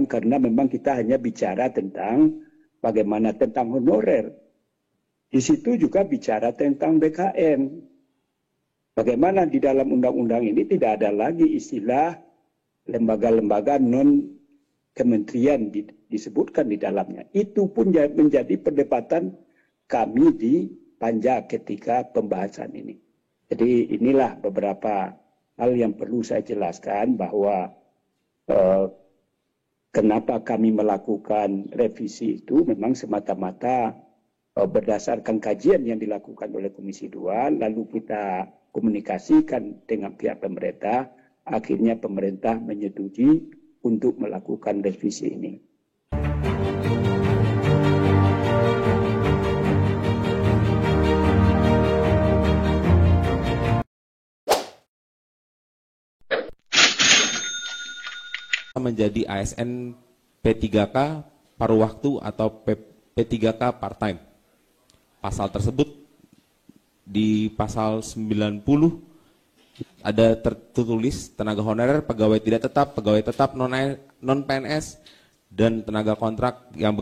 karena memang kita hanya bicara tentang bagaimana tentang honorer. Di situ juga bicara tentang BKN. Bagaimana di dalam undang-undang ini tidak ada lagi istilah lembaga-lembaga non-kementerian disebutkan di dalamnya. Itu pun menjadi perdebatan kami di Panja ketika pembahasan ini. Jadi inilah beberapa hal yang perlu saya jelaskan bahwa kenapa kami melakukan revisi itu memang semata-mata berdasarkan kajian yang dilakukan oleh Komisi 2, lalu kita komunikasikan dengan pihak pemerintah, akhirnya pemerintah menyetujui untuk melakukan revisi ini. Menjadi ASN P3K paruh waktu atau P3K part-time. Pasal tersebut di pasal 90 ada tertulis tenaga honorer, pegawai tidak tetap, pegawai tetap non-PNS, dan tenaga kontrak yang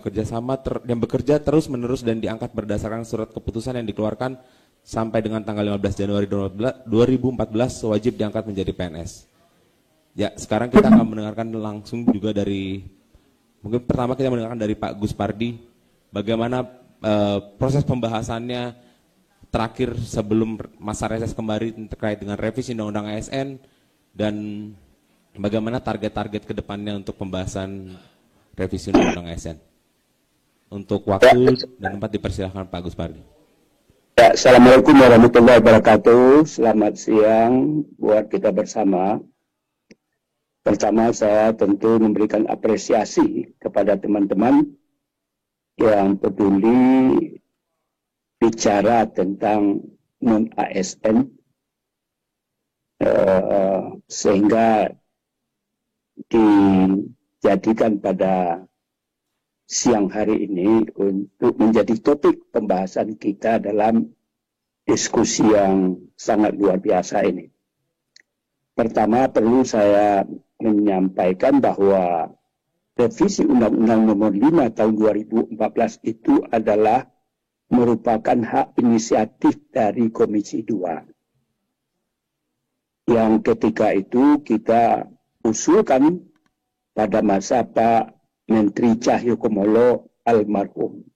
bekerja terus-menerus dan diangkat berdasarkan surat keputusan yang dikeluarkan sampai dengan tanggal 15 Januari 2014 wajib diangkat menjadi PNS. Ya, sekarang kita akan mendengarkan langsung juga dari, mungkin pertama kita mendengarkan dari Pak Gus Pardi, bagaimana proses pembahasannya terakhir sebelum masa reses kembali terkait dengan revisi Undang-Undang ASN, dan bagaimana target-target ke depannya untuk pembahasan revisi Undang-Undang ASN. Untuk waktu dan tempat dipersilakan Pak Gus Pardi. Ya, Assalamualaikum warahmatullahi wabarakatuh. Selamat siang buat kita bersama. Pertama, saya tentu memberikan apresiasi kepada teman-teman yang peduli bicara tentang non-ASN, sehingga dijadikan pada siang hari ini untuk menjadi topik pembahasan kita dalam diskusi yang sangat luar biasa ini. Pertama, perlu saya menyampaikan bahwa revisi Undang-Undang Nomor 5 Tahun 2014 itu adalah merupakan hak inisiatif dari Komisi 2. Yang ketika itu kita usulkan pada masa Pak Menteri Cahyokumolo almarhum.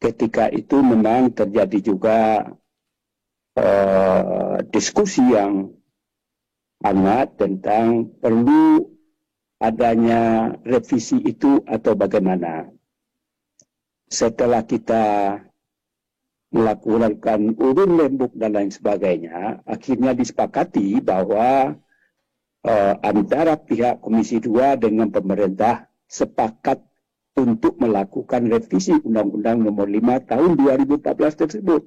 Ketika itu memang terjadi juga diskusi yang hangat tentang perlu adanya revisi itu atau bagaimana. Setelah kita melakukan urun rembuk dan lain sebagainya, akhirnya disepakati bahwa antara pihak Komisi 2 dengan pemerintah sepakat untuk melakukan revisi Undang-Undang Nomor 5 Tahun 2014 tersebut.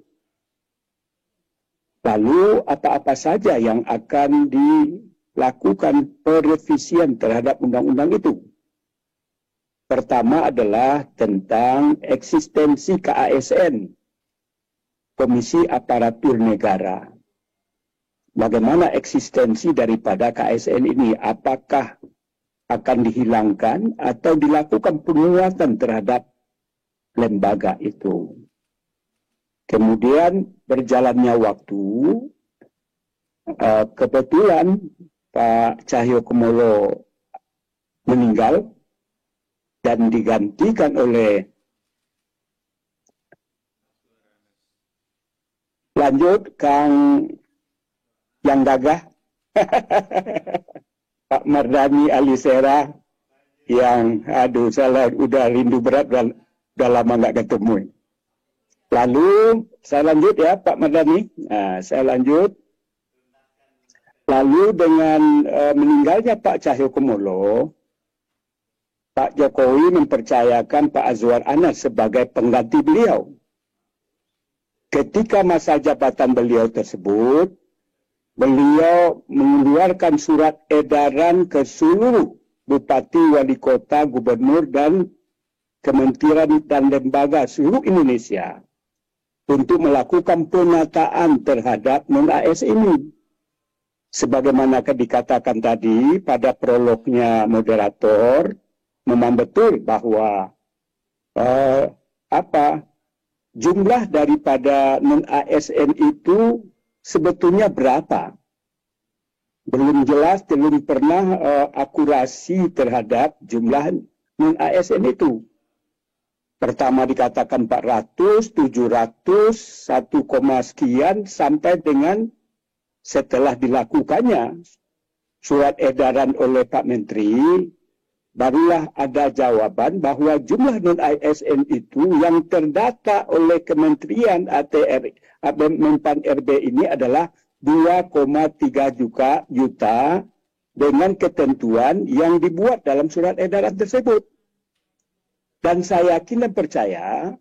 Lalu apa-apa saja yang akan dilakukan perevisian terhadap undang-undang itu? Pertama adalah tentang eksistensi KASN, Komisi Aparatur Negara. Bagaimana eksistensi daripada KASN ini? Apakah akan dihilangkan atau dilakukan penguatan terhadap lembaga itu? Kemudian berjalannya waktu, kebetulan Pak Cahyokumolo meninggal dan digantikan oleh, lanjut Kang yang gagah Pak Mardhani Alisera, yang saya udah rindu berat dan udah lama nggak ketemu. Lalu saya lanjut ya Pak Mardhani. Nah, saya lanjut. Lalu dengan meninggalnya Pak Cahyokumolo, Pak Jokowi mempercayakan Pak Azwar Anas sebagai pengganti beliau. Ketika masa jabatan beliau tersebut, beliau mengeluarkan surat edaran ke seluruh bupati, wali kota, gubernur, dan kementerian dan lembaga seluruh Indonesia untuk melakukan penataan terhadap non-AS ini. sebagaimana dikatakan tadi pada prolognya moderator, memang betul bahwa jumlah daripada non-ASN itu sebetulnya berapa. Belum jelas, belum pernah akurasi terhadap jumlah non-ASN itu. Pertama dikatakan 400, 700, 1, sekian, sampai dengan setelah dilakukannya surat edaran oleh Pak Menteri, barulah ada jawaban bahwa jumlah non-ASN itu yang terdata oleh Kementerian ATR, Menpan RB ini adalah 2,3 juta dengan ketentuan yang dibuat dalam surat edaran tersebut. Dan saya yakin dan percaya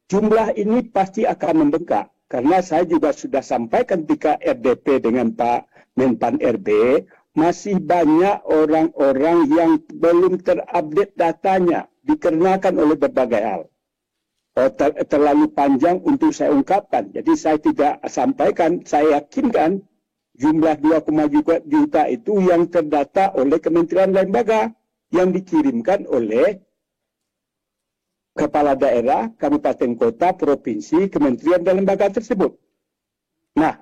jumlah ini pasti akan membengkak. Karena saya juga sudah sampaikan ketika RDP dengan Pak Menpan RB, masih banyak orang-orang yang belum terupdate datanya dikarenakan oleh berbagai hal. Terlalu panjang untuk saya ungkapkan. Jadi saya tidak sampaikan, saya yakinkan jumlah 2,2 juta itu yang terdata oleh kementerian lembaga yang dikirimkan oleh kepala daerah, kabupaten kota, provinsi, kementerian dan lembaga tersebut. Nah,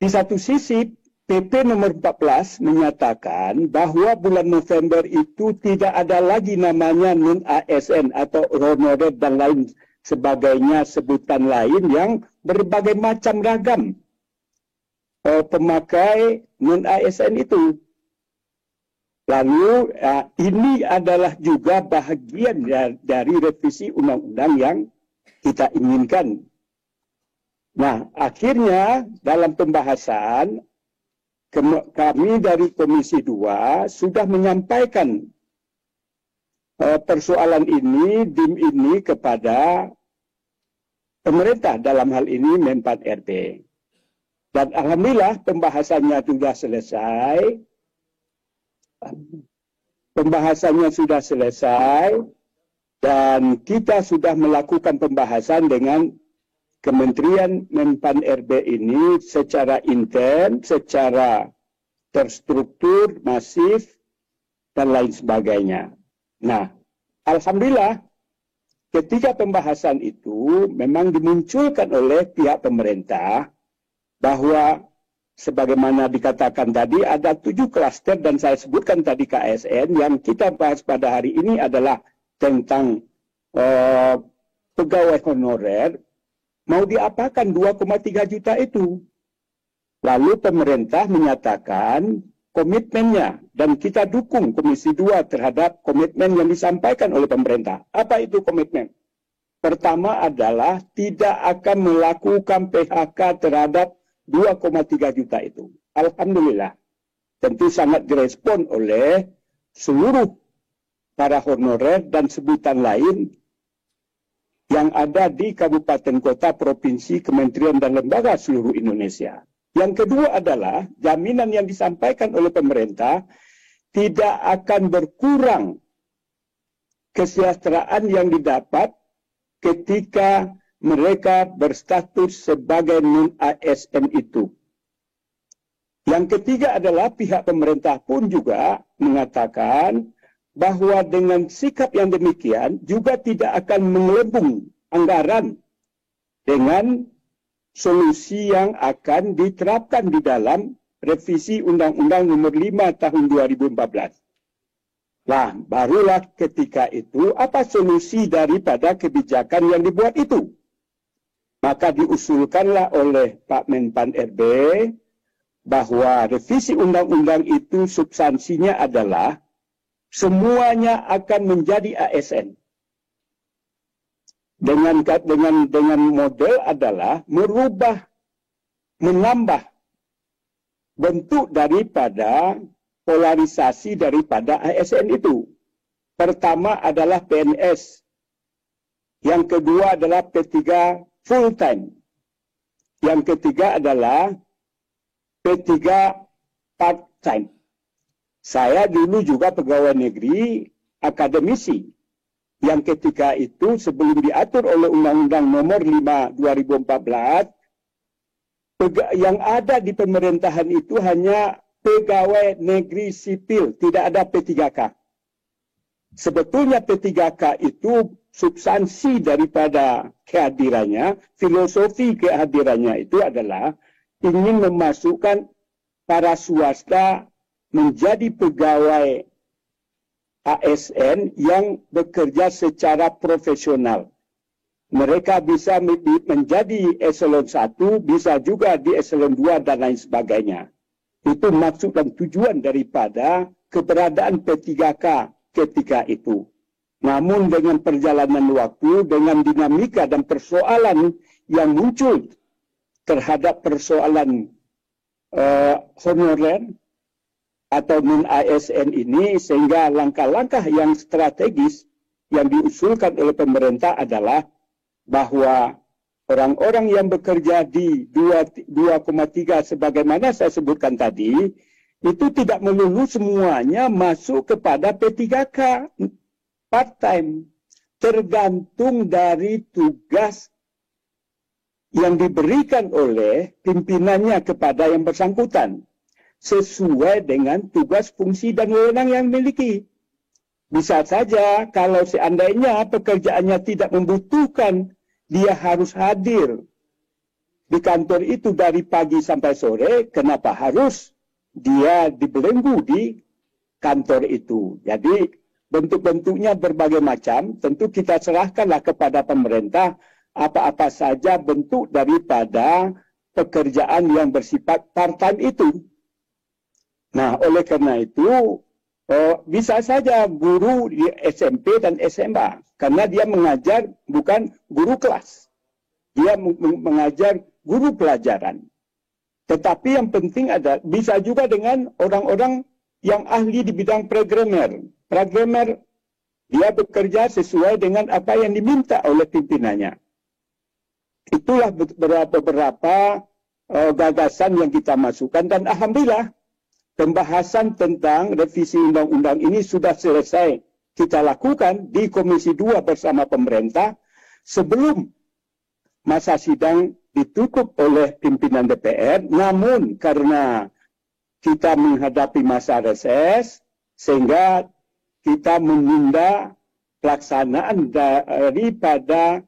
di satu sisi PP nomor 14 menyatakan bahwa bulan November itu tidak ada lagi namanya non-ASN atau honorer dan lain sebagainya, sebutan lain yang berbagai macam ragam pemakai non-ASN itu. Lalu ini adalah juga bahagian dari revisi undang-undang yang kita inginkan. Nah, akhirnya dalam pembahasan kami dari Komisi 2 sudah menyampaikan persoalan ini, DIM ini kepada pemerintah, dalam hal ini Menpan RB. Dan alhamdulillah pembahasannya sudah selesai. Pembahasannya sudah selesai dan kita sudah melakukan pembahasan dengan Kementerian Menpan RB ini secara intens, secara terstruktur, masif, dan lain sebagainya. Nah, alhamdulillah ketika pembahasan itu memang dimunculkan oleh pihak pemerintah bahwa sebagaimana dikatakan tadi, ada 7 klaster dan saya sebutkan tadi KSN. Yang kita bahas pada hari ini adalah tentang pegawai honorer. Mau diapakan 2,3 juta itu? Lalu pemerintah menyatakan komitmennya dan kita dukung Komisi 2 terhadap komitmen yang disampaikan oleh pemerintah. Apa itu komitmen? Pertama adalah tidak akan melakukan PHK terhadap 2,3 juta itu. Alhamdulillah. Tentu sangat direspon oleh seluruh para honorer dan sebutan lain yang ada di kabupaten kota, provinsi, kementerian dan lembaga seluruh Indonesia. Yang kedua adalah jaminan yang disampaikan oleh pemerintah tidak akan berkurang kesejahteraan yang didapat ketika mereka berstatus sebagai non-ASN itu. Yang ketiga adalah pihak pemerintah pun juga mengatakan bahwa dengan sikap yang demikian juga tidak akan mengelembung anggaran dengan solusi yang akan diterapkan di dalam revisi Undang-Undang Nomor 5 Tahun 2014. Nah, barulah ketika itu apa solusi daripada kebijakan yang dibuat itu? Maka diusulkanlah oleh Pak Menpan RB bahwa revisi undang-undang itu substansinya adalah semuanya akan menjadi ASN. Dengan model adalah menambah bentuk daripada polarisasi daripada ASN itu. Pertama adalah PNS. Yang kedua adalah P3 full time. Yang ketiga adalah P3 part time. Saya dulu juga pegawai negeri akademisi. Yang ketika itu sebelum diatur oleh Undang-Undang Nomor 5 2014 yang ada di pemerintahan itu hanya pegawai negeri sipil, tidak ada P3K. Sebetulnya P3K itu substansi daripada kehadirannya, filosofi kehadirannya itu adalah ingin memasukkan para swasta menjadi pegawai ASN yang bekerja secara profesional. Mereka bisa menjadi eselon 1, bisa juga di eselon 2 dan lain sebagainya. Itu maksud dan tujuan daripada keberadaan P3K ketika itu. Namun dengan perjalanan waktu, dengan dinamika dan persoalan yang muncul terhadap persoalan honorer atau non-ASN ini, sehingga langkah-langkah yang strategis yang diusulkan oleh pemerintah adalah bahwa orang-orang yang bekerja di 2,3 sebagaimana saya sebutkan tadi, itu tidak melulu semuanya masuk kepada P3K part-time. Tergantung dari tugas yang diberikan oleh pimpinannya kepada yang bersangkutan. Sesuai dengan tugas, fungsi, dan wewenang yang dimiliki. Bisa saja kalau seandainya pekerjaannya tidak membutuhkan dia harus hadir di kantor itu dari pagi sampai sore, kenapa harus dia dibelenggu di kantor itu? Jadi bentuk-bentuknya berbagai macam, tentu kita serahkanlah kepada pemerintah apa-apa saja bentuk daripada pekerjaan yang bersifat part-time itu. Nah, oleh karena itu, bisa saja guru di SMP dan SMA, karena dia mengajar bukan guru kelas. Dia mengajar guru pelajaran. Tetapi yang penting ada, bisa juga dengan orang-orang yang ahli di bidang programmer. Programmer, dia bekerja sesuai dengan apa yang diminta oleh pimpinannya. Itulah beberapa gagasan yang kita masukkan, dan alhamdulillah, pembahasan tentang revisi undang-undang ini sudah selesai kita lakukan di Komisi 2 bersama pemerintah sebelum masa sidang ditutup oleh pimpinan DPR. Namun karena kita menghadapi masa reses, sehingga kita menunda pelaksanaan daripada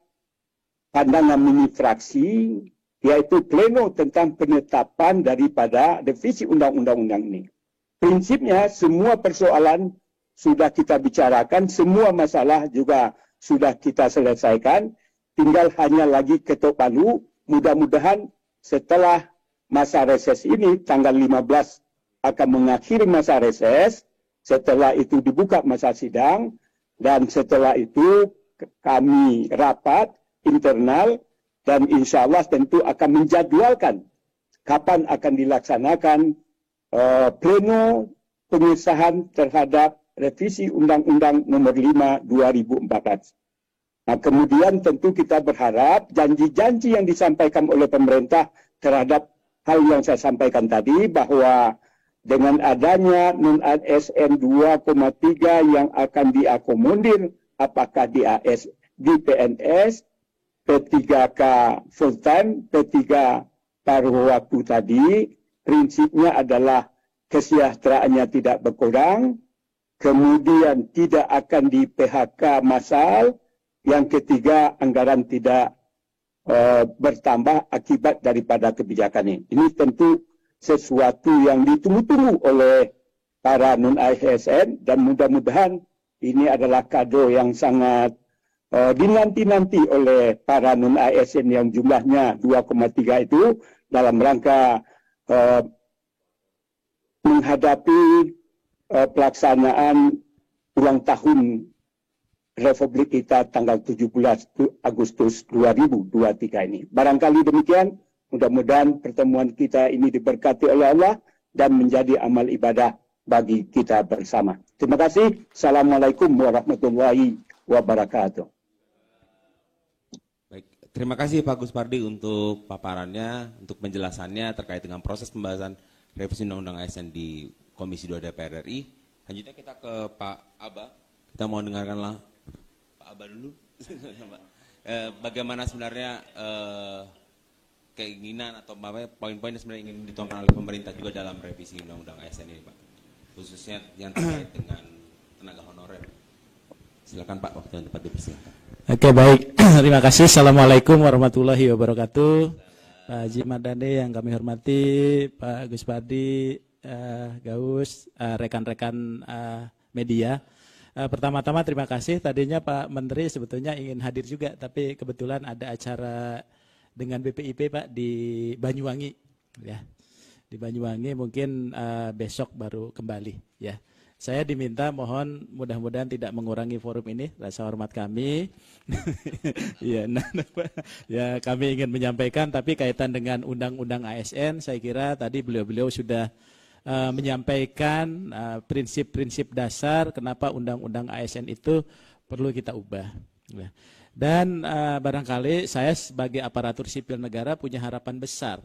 pandangan mini fraksi, yaitu pleno tentang penetapan daripada revisi undang-undang ini. Prinsipnya semua persoalan sudah kita bicarakan, semua masalah juga sudah kita selesaikan, tinggal hanya lagi ketok palu. Mudah-mudahan setelah masa reses ini, tanggal 15 akan mengakhiri masa reses, setelah itu dibuka masa sidang, dan setelah itu kami rapat internal, dan insya Allah tentu akan menjadwalkan kapan akan dilaksanakan pleno pengesahan terhadap revisi Undang-Undang Nomor 5 2014. Nah, kemudian tentu kita berharap janji-janji yang disampaikan oleh pemerintah terhadap hal yang saya sampaikan tadi, bahwa dengan adanya non-ASN 2,3 yang akan diakomodir, apakah di PNS, P3K full time, P3 paruh waktu tadi, prinsipnya adalah kesejahteraannya tidak berkurang, kemudian tidak akan di PHK massal, yang ketiga anggaran tidak bertambah akibat daripada kebijakan ini. Ini tentu sesuatu yang ditunggu-tunggu oleh para non-ASN, dan mudah-mudahan ini adalah kado yang sangat dinanti-nanti oleh para non-ASN yang jumlahnya 2,3 itu, dalam rangka menghadapi pelaksanaan ulang tahun Republik kita tanggal 17 Agustus 2023 ini. Barangkali demikian, mudah-mudahan pertemuan kita ini diberkati oleh Allah dan menjadi amal ibadah bagi kita bersama. Terima kasih. Assalamualaikum warahmatullahi wabarakatuh. Terima kasih Pak Gus Pardi untuk paparannya, untuk penjelasannya terkait dengan proses pembahasan revisi Undang-Undang ASN di Komisi 2 DPR RI. Selanjutnya kita ke Pak Aba. Kita mau dengarkanlah Pak Aba dulu. Bagaimana sebenarnya keinginan atau poin-poin yang sebenarnya ingin dituangkan oleh pemerintah juga dalam revisi undang-undang ASN ini, Pak, khususnya yang terkait dengan tenaga honorer. Silakan Pak, waktu yang tepat dipersilakan. Oke, baik. Terima kasih. Assalamualaikum warahmatullahi wabarakatuh. Pak Haji Mardani yang kami hormati, Pak Gus Pardi, Gaus, rekan-rekan media. Pertama-tama terima kasih. Tadinya Pak Menteri sebetulnya ingin hadir juga, tapi kebetulan ada acara dengan BPIP Pak di Banyuwangi, ya. Di Banyuwangi mungkin besok baru kembali, ya. Saya diminta mohon mudah-mudahan tidak mengurangi forum ini, rasa hormat kami. Ya, ya kami ingin menyampaikan, tapi kaitan dengan undang-undang ASN, saya kira tadi beliau-beliau sudah menyampaikan prinsip-prinsip dasar kenapa undang-undang ASN itu perlu kita ubah. Ya. Dan barangkali saya sebagai aparatur sipil negara punya harapan besar.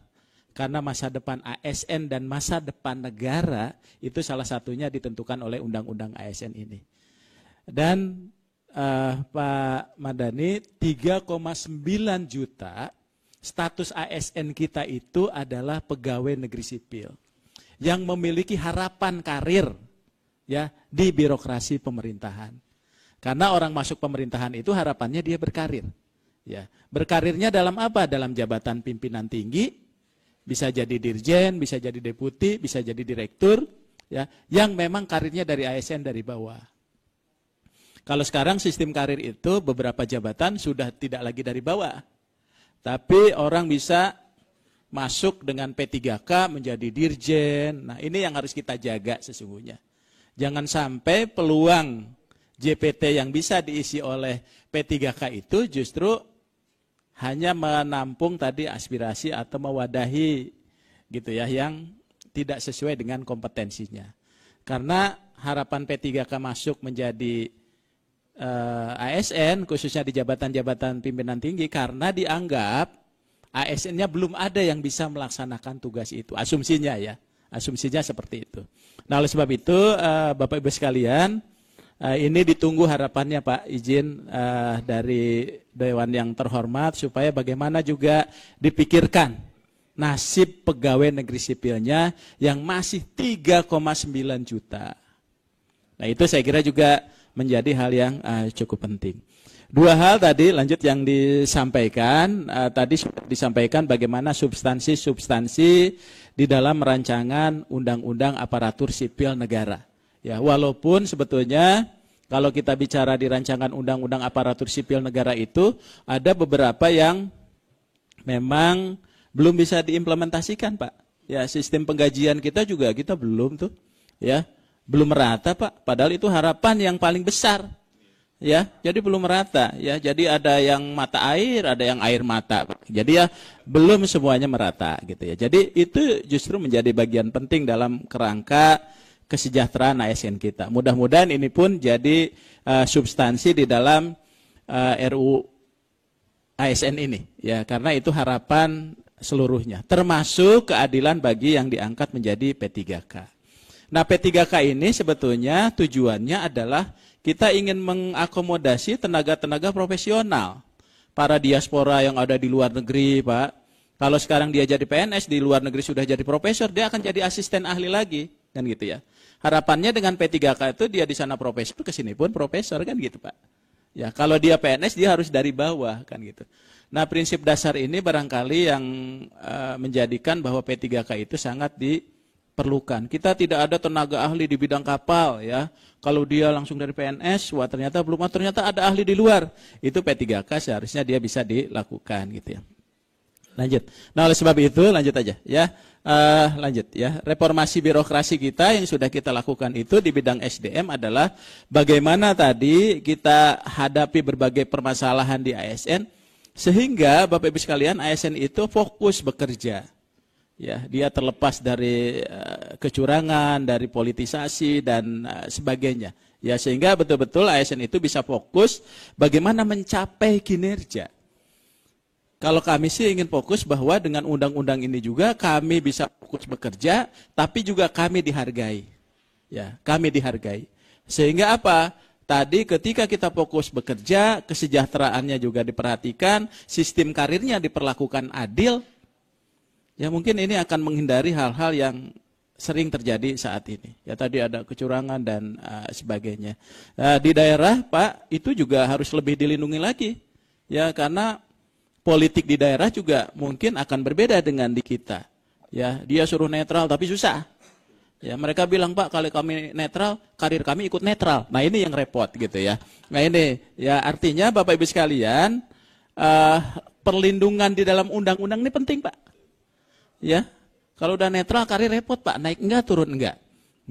Karena masa depan ASN dan masa depan negara itu salah satunya ditentukan oleh undang-undang ASN ini. Dan Pak Mardani, 3,9 juta status ASN kita itu adalah pegawai negeri sipil yang memiliki harapan karir, ya, di birokrasi pemerintahan. Karena orang masuk pemerintahan itu harapannya dia berkarir. Ya, berkarirnya dalam apa? Dalam jabatan pimpinan tinggi, bisa jadi dirjen, bisa jadi deputi, bisa jadi direktur, ya, yang memang karirnya dari ASN dari bawah. Kalau sekarang sistem karir itu beberapa jabatan sudah tidak lagi dari bawah, tapi orang bisa masuk dengan P3K menjadi dirjen. Nah, ini yang harus kita jaga sesungguhnya. Jangan sampai peluang JPT yang bisa diisi oleh P3K itu justru hanya menampung tadi aspirasi atau mewadahi gitu ya yang tidak sesuai dengan kompetensinya. Karena harapan P3K masuk menjadi ASN khususnya di jabatan-jabatan pimpinan tinggi karena dianggap ASN-nya belum ada yang bisa melaksanakan tugas itu. Asumsinya ya, asumsinya seperti itu. Nah, oleh sebab itu Bapak Ibu sekalian, ini ditunggu harapannya Pak, izin dari Dewan yang terhormat supaya bagaimana juga dipikirkan nasib pegawai negeri sipilnya yang masih 3,9 juta. Nah, itu saya kira juga menjadi hal yang cukup penting. Dua hal tadi lanjut yang disampaikan, tadi sudah disampaikan bagaimana substansi-substansi di dalam rancangan undang-undang aparatur sipil negara. Ya, walaupun sebetulnya kalau kita bicara di rancangan undang-undang aparatur sipil negara itu ada beberapa yang memang belum bisa diimplementasikan, Pak. Ya, sistem penggajian kita juga kita belum tuh, ya, belum merata, Pak. Padahal itu harapan yang paling besar. Ya, jadi belum merata, ya. Jadi ada yang mata air, ada yang air mata. Jadi ya belum semuanya merata gitu ya. Jadi itu justru menjadi bagian penting dalam kerangka kesejahteraan ASN kita. Mudah-mudahan ini pun jadi substansi di dalam RUU ASN ini, ya, karena itu harapan seluruhnya, termasuk keadilan bagi yang diangkat menjadi P3K. Nah, P3K ini sebetulnya tujuannya adalah kita ingin mengakomodasi tenaga-tenaga profesional, para diaspora yang ada di luar negeri, Pak. Kalau sekarang dia jadi PNS, di luar negeri sudah jadi profesor, dia akan jadi asisten ahli lagi, kan gitu ya. Harapannya dengan P3K itu dia di sana profesor, ke sini pun profesor, kan gitu, Pak. Ya, kalau dia PNS dia harus dari bawah, kan gitu. Nah, prinsip dasar ini barangkali yang menjadikan bahwa P3K itu sangat diperlukan. Kita tidak ada tenaga ahli di bidang kapal, ya. Kalau dia langsung dari PNS, wah ternyata belum, ternyata ada ahli di luar. Itu P3K seharusnya dia bisa dilakukan gitu ya. Lanjut. Nah, oleh sebab itu lanjut aja ya. Lanjut ya. Reformasi birokrasi kita yang sudah kita lakukan itu di bidang SDM adalah bagaimana tadi kita hadapi berbagai permasalahan di ASN sehingga Bapak Ibu sekalian ASN itu fokus bekerja. Ya, dia terlepas dari kecurangan, dari politisasi dan sebagainya. Ya, sehingga betul-betul ASN itu bisa fokus bagaimana mencapai kinerja. Kalau kami sih ingin fokus bahwa dengan undang-undang ini juga kami bisa fokus bekerja, tapi juga kami dihargai. Ya, kami dihargai. Sehingga apa? Tadi ketika kita fokus bekerja, kesejahteraannya juga diperhatikan, sistem karirnya diperlakukan adil, Ya mungkin ini akan menghindari hal-hal yang sering terjadi saat ini. Ya tadi ada kecurangan dan sebagainya. Di daerah Pak itu juga harus lebih dilindungi lagi. Ya karena politik di daerah juga mungkin akan berbeda dengan di kita. Ya dia suruh netral tapi susah. Ya mereka bilang Pak kalau kami netral, karir kami ikut netral. Nah ini yang repot gitu ya. Nah ini ya artinya Bapak Ibu sekalian perlindungan di dalam undang-undang ini penting Pak. Ya, kalau udah netral karir repot Pak, naik enggak turun enggak,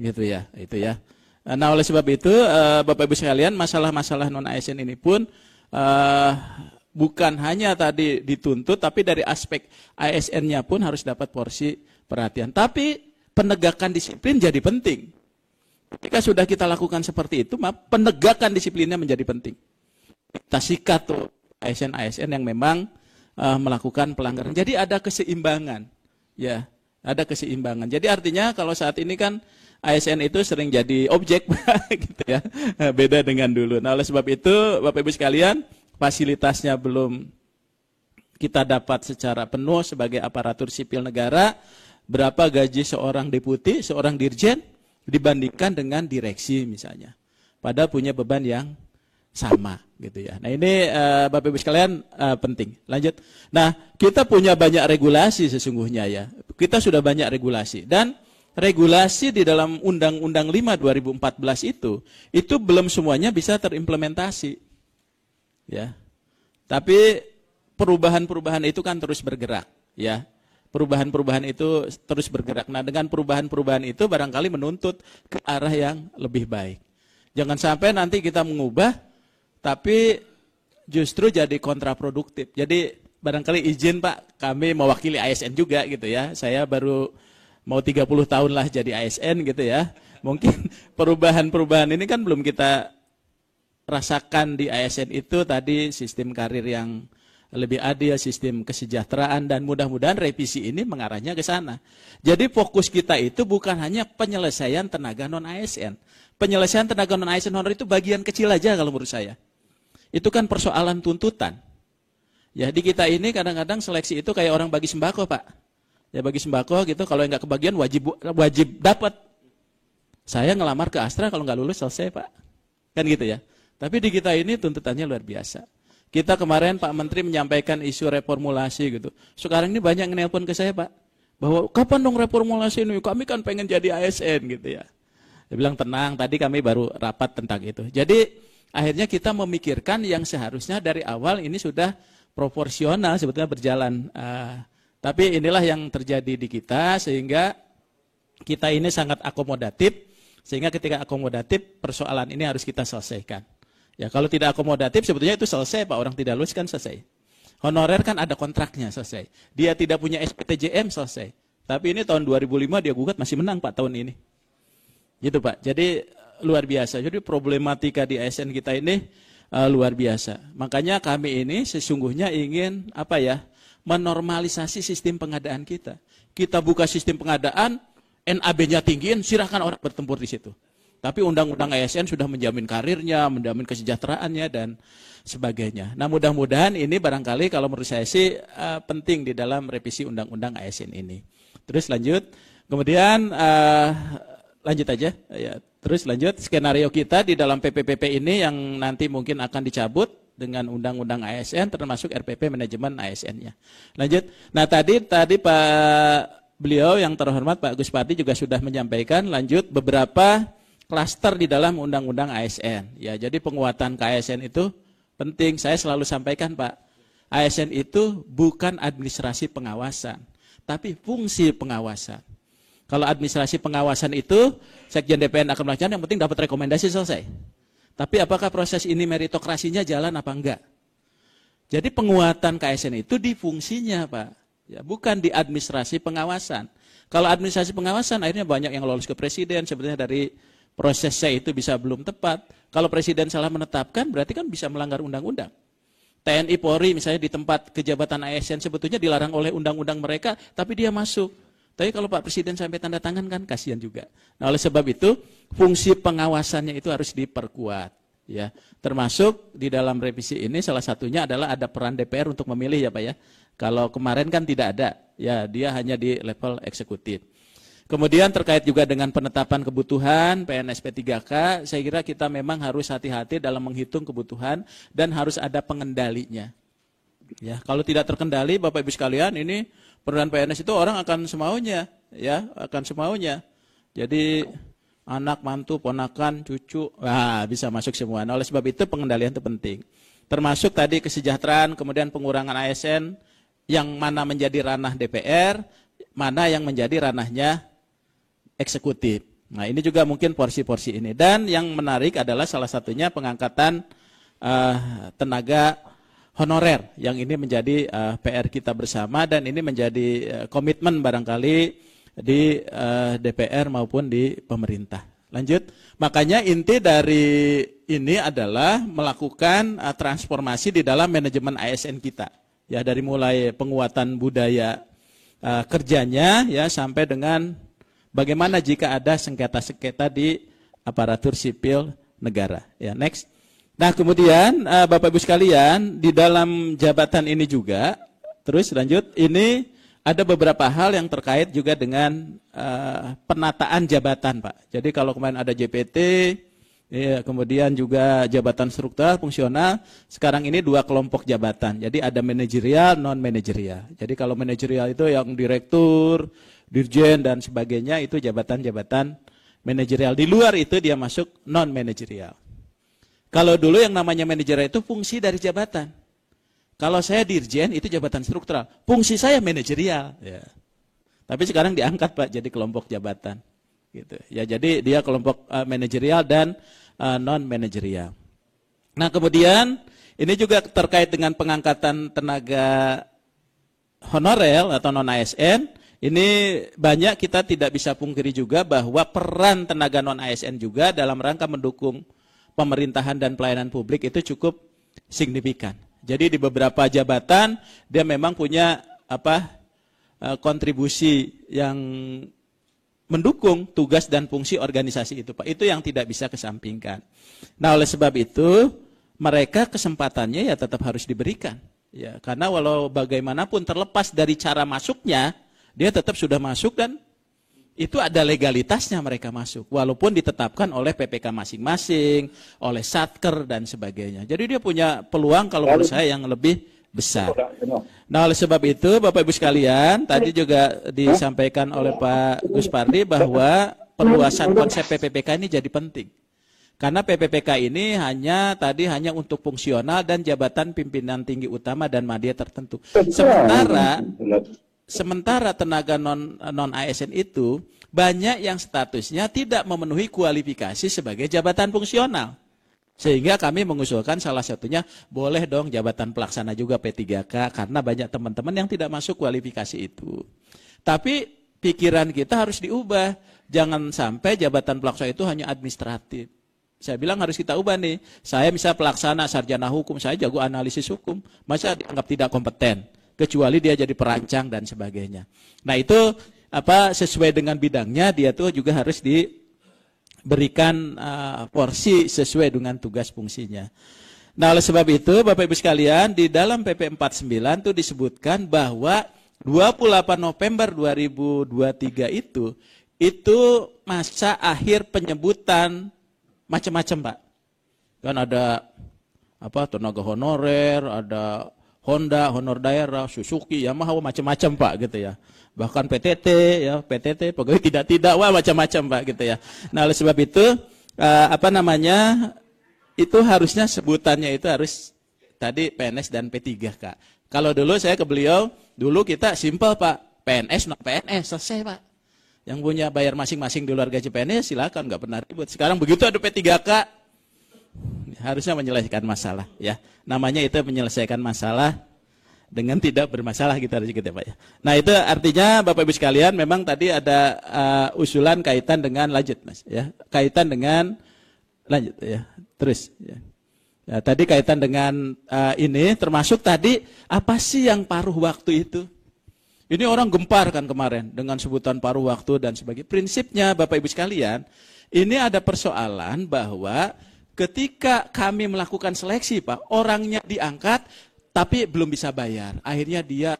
gitu ya, itu ya. Nah oleh sebab itu Bapak Ibu sekalian masalah-masalah non ASN ini pun bukan hanya tadi dituntut, tapi dari aspek ASN-nya pun harus dapat porsi perhatian. Tapi penegakan disiplin jadi penting. Ketika sudah kita lakukan seperti itu, penegakan disiplinnya menjadi penting. Kita sikat tuh ASN-ASN yang memang melakukan pelanggaran. Jadi ada keseimbangan. Ya, ada keseimbangan. Jadi artinya kalau saat ini kan ASN itu sering jadi objek gitu ya. Beda dengan dulu. Nah, oleh sebab itu Bapak Ibu sekalian, fasilitasnya belum kita dapat secara penuh sebagai aparatur sipil negara. Berapa gaji seorang deputi, seorang dirjen dibandingkan dengan direksi misalnya. Padahal punya beban yang sama gitu ya. Nah ini Bapak Ibu sekalian penting. Lanjut. Nah kita punya banyak regulasi sesungguhnya ya. Kita sudah banyak regulasi dan regulasi di dalam Undang-Undang 5 2014 itu belum semuanya bisa terimplementasi. Ya. Tapi perubahan-perubahan itu kan terus bergerak ya. Perubahan-perubahan itu terus bergerak. Nah dengan perubahan-perubahan itu barangkali menuntut ke arah yang lebih baik. Jangan sampai nanti kita mengubah tapi justru jadi kontraproduktif. Jadi barangkali izin Pak, kami mewakili ASN juga gitu ya. Saya baru mau 30 tahun lah jadi ASN gitu ya. Mungkin perubahan-perubahan ini kan belum kita rasakan di ASN itu tadi sistem karir yang lebih adil, sistem kesejahteraan dan mudah-mudahan revisi ini mengarahnya ke sana. Jadi fokus kita itu bukan hanya penyelesaian tenaga non ASN. Penyelesaian tenaga non ASN honor itu bagian kecil aja kalau menurut saya. Itu kan persoalan tuntutan. Ya di kita ini kadang-kadang seleksi itu kayak orang bagi sembako Pak. Ya bagi sembako gitu kalau nggak kebagian wajib dapat. Saya ngelamar ke Astra kalau nggak lulus selesai Pak. Kan gitu ya. Tapi di kita ini tuntutannya luar biasa. Kita kemarin Pak Menteri menyampaikan isu reformulasi gitu. Sekarang ini banyak yang nelpon ke saya Pak. Bahwa kapan dong reformulasi ini? Kami kan pengen jadi ASN gitu ya. Dia bilang tenang, tadi kami baru rapat tentang itu. Jadi akhirnya kita memikirkan yang seharusnya dari awal ini sudah proporsional sebetulnya berjalan. Tapi inilah yang terjadi di kita sehingga kita ini sangat akomodatif. Sehingga ketika akomodatif persoalan ini harus kita selesaikan. Ya kalau tidak akomodatif sebetulnya itu selesai Pak, orang tidak lulus kan selesai. Honorer kan ada kontraknya selesai. Dia tidak punya SPTJM selesai. Tapi ini tahun 2005 dia gugat masih menang Pak tahun ini. Gitu Pak. Jadi luar biasa. Jadi problematika di ASN kita ini luar biasa. Makanya kami ini sesungguhnya ingin menormalisasi sistem pengadaan kita. Kita buka sistem pengadaan, NAB-nya tinggiin, silahkan orang bertempur di situ. Tapi undang-undang ASN sudah menjamin karirnya, menjamin kesejahteraannya dan sebagainya. Nah mudah-mudahan ini barangkali kalau menurut saya sih penting di dalam revisi undang-undang ASN ini. Terus lanjut, kemudian lanjut aja. Ya, terus lanjut, skenario kita di dalam PPPP ini yang nanti mungkin akan dicabut dengan undang-undang ASN termasuk RPP manajemen ASN-nya. Lanjut, nah tadi Pak beliau yang terhormat Pak Gus Pardi juga sudah menyampaikan lanjut beberapa klaster di dalam undang-undang ASN. Ya, jadi penguatan KASN itu penting. Saya selalu sampaikan Pak, ASN itu bukan administrasi pengawasan, tapi fungsi pengawasan. Kalau administrasi pengawasan itu, Sekjen DPN akan melakukan, yang penting dapat rekomendasi selesai. Tapi apakah proses ini meritokrasinya jalan apa enggak? Jadi penguatan KASN itu di fungsinya Pak, ya, bukan di administrasi pengawasan. Kalau administrasi pengawasan akhirnya banyak yang lolos ke presiden, sebetulnya dari prosesnya itu bisa belum tepat. Kalau presiden salah menetapkan berarti kan bisa melanggar undang-undang. TNI Polri misalnya di tempat kejabatan ASN sebetulnya dilarang oleh undang-undang mereka, tapi dia masuk. Tapi kalau Pak Presiden sampai tanda tangan kan kasihan juga. Nah oleh sebab itu fungsi pengawasannya itu harus diperkuat. Ya, termasuk di dalam revisi ini salah satunya adalah ada peran DPR untuk memilih ya Pak ya. Kalau kemarin kan tidak ada, ya dia hanya di level eksekutif. Kemudian terkait juga dengan penetapan kebutuhan PNS P3K, saya kira kita memang harus hati-hati dalam menghitung kebutuhan dan harus ada pengendalinya. Ya, kalau tidak terkendali Bapak Ibu sekalian, ini peran PNS itu orang akan semaunya, ya, akan semaunya. Jadi anak, mantu, ponakan, cucu, bisa masuk semua. Nah, oleh sebab itu pengendalian itu penting. Termasuk tadi kesejahteraan, kemudian pengurangan ASN, yang mana menjadi ranah DPR, mana yang menjadi ranahnya eksekutif. Nah, ini juga mungkin porsi-porsi ini. Dan yang menarik adalah salah satunya pengangkatan tenaga honorer, yang ini menjadi PR kita bersama dan ini menjadi komitmen barangkali di DPR maupun di pemerintah. Lanjut, makanya inti dari ini adalah melakukan transformasi di dalam manajemen ASN kita. Ya, dari mulai penguatan budaya kerjanya ya sampai dengan bagaimana jika ada sengketa-sengketa di aparatur sipil negara. Ya, next. Nah, kemudian Bapak Ibu sekalian, di dalam jabatan ini juga terus lanjut, ini ada beberapa hal yang terkait juga dengan penataan jabatan, Pak. Jadi kalau kemarin ada JPT, ya, kemudian juga jabatan struktural, fungsional, sekarang ini 2 kelompok jabatan. Jadi ada manajerial, non-manajerial. Jadi kalau manajerial itu yang direktur, dirjen, dan sebagainya, itu jabatan-jabatan manajerial. Di luar itu dia masuk non-manajerial. Kalau dulu yang namanya manajerial itu fungsi dari jabatan. Kalau saya dirjen itu jabatan struktural, fungsi saya manajerial. Ya. Tapi sekarang diangkat Pak jadi kelompok jabatan, gitu. Ya, jadi dia kelompok manajerial dan non manajerial. Nah, kemudian ini juga terkait dengan pengangkatan tenaga honorer atau non ASN. Ini banyak kita tidak bisa pungkiri juga bahwa peran tenaga non ASN juga dalam rangka mendukung pemerintahan dan pelayanan publik itu cukup signifikan. Jadi di beberapa jabatan dia memang punya kontribusi yang mendukung tugas dan fungsi organisasi itu, Pak. Itu yang tidak bisa kesampingkan. Nah, oleh sebab itu mereka kesempatannya ya tetap harus diberikan. Ya, karena walau bagaimanapun terlepas dari cara masuknya, dia tetap sudah masuk dan itu ada legalitasnya mereka masuk, walaupun ditetapkan oleh PPK masing-masing, oleh Satker dan sebagainya. Jadi dia punya peluang kalau menurut saya yang lebih besar. Nah, oleh sebab itu Bapak Ibu sekalian, tadi juga disampaikan oleh Pak Gus Pardi bahwa perluasan konsep PPPK ini jadi penting. Karena PPPK ini hanya untuk fungsional dan jabatan pimpinan tinggi utama dan media tertentu. Sementara tenaga non ASN itu banyak yang statusnya tidak memenuhi kualifikasi sebagai jabatan fungsional. Sehingga kami mengusulkan salah satunya boleh dong jabatan pelaksana juga P3K karena banyak teman-teman yang tidak masuk kualifikasi itu. Tapi pikiran kita harus diubah. Jangan sampai jabatan pelaksana itu hanya administratif. Saya bilang harus kita ubah nih. Saya misalnya pelaksana sarjana hukum, saya jago analisis hukum. Masa dianggap tidak kompeten? Kecuali dia jadi perancang dan sebagainya. Nah, itu sesuai dengan bidangnya dia tuh juga harus diberikan porsi sesuai dengan tugas fungsinya. Nah, oleh sebab itu Bapak Ibu sekalian, di dalam PP 49 itu disebutkan bahwa 28 November 2023 itu masa akhir penyebutan macam-macam, Pak. Kan ada tenaga honorer, ada Honda, honor daerah, Suzuki, Yamaha, macam-macam Pak gitu ya. Bahkan PTT, pegawai tidak, macam-macam Pak gitu ya. Nah, oleh sebab itu itu harusnya sebutannya itu harus tadi PNS dan P3K. Kalau dulu saya ke beliau, dulu kita simpel Pak, PNS, non PNS, selesai Pak. Yang punya bayar masing-masing di luar gaji PNS silakan, nggak pernah ribut. Sekarang begitu ada P3K, harusnya menyelesaikan masalah ya. Namanya itu menyelesaikan masalah dengan tidak bermasalah gitu harus gitu ya Pak ya. Nah, itu artinya Bapak Ibu sekalian memang tadi ada usulan kaitan dengan lanjut Mas ya. Kaitan dengan lanjut ya. Terus ya. Ya, tadi kaitan dengan ini termasuk tadi apa sih yang paruh waktu itu? Ini orang gempar kan kemarin dengan sebutan paruh waktu dan sebagainya. Prinsipnya Bapak Ibu sekalian, ini ada persoalan bahwa ketika kami melakukan seleksi Pak, orangnya diangkat tapi belum bisa bayar. Akhirnya dia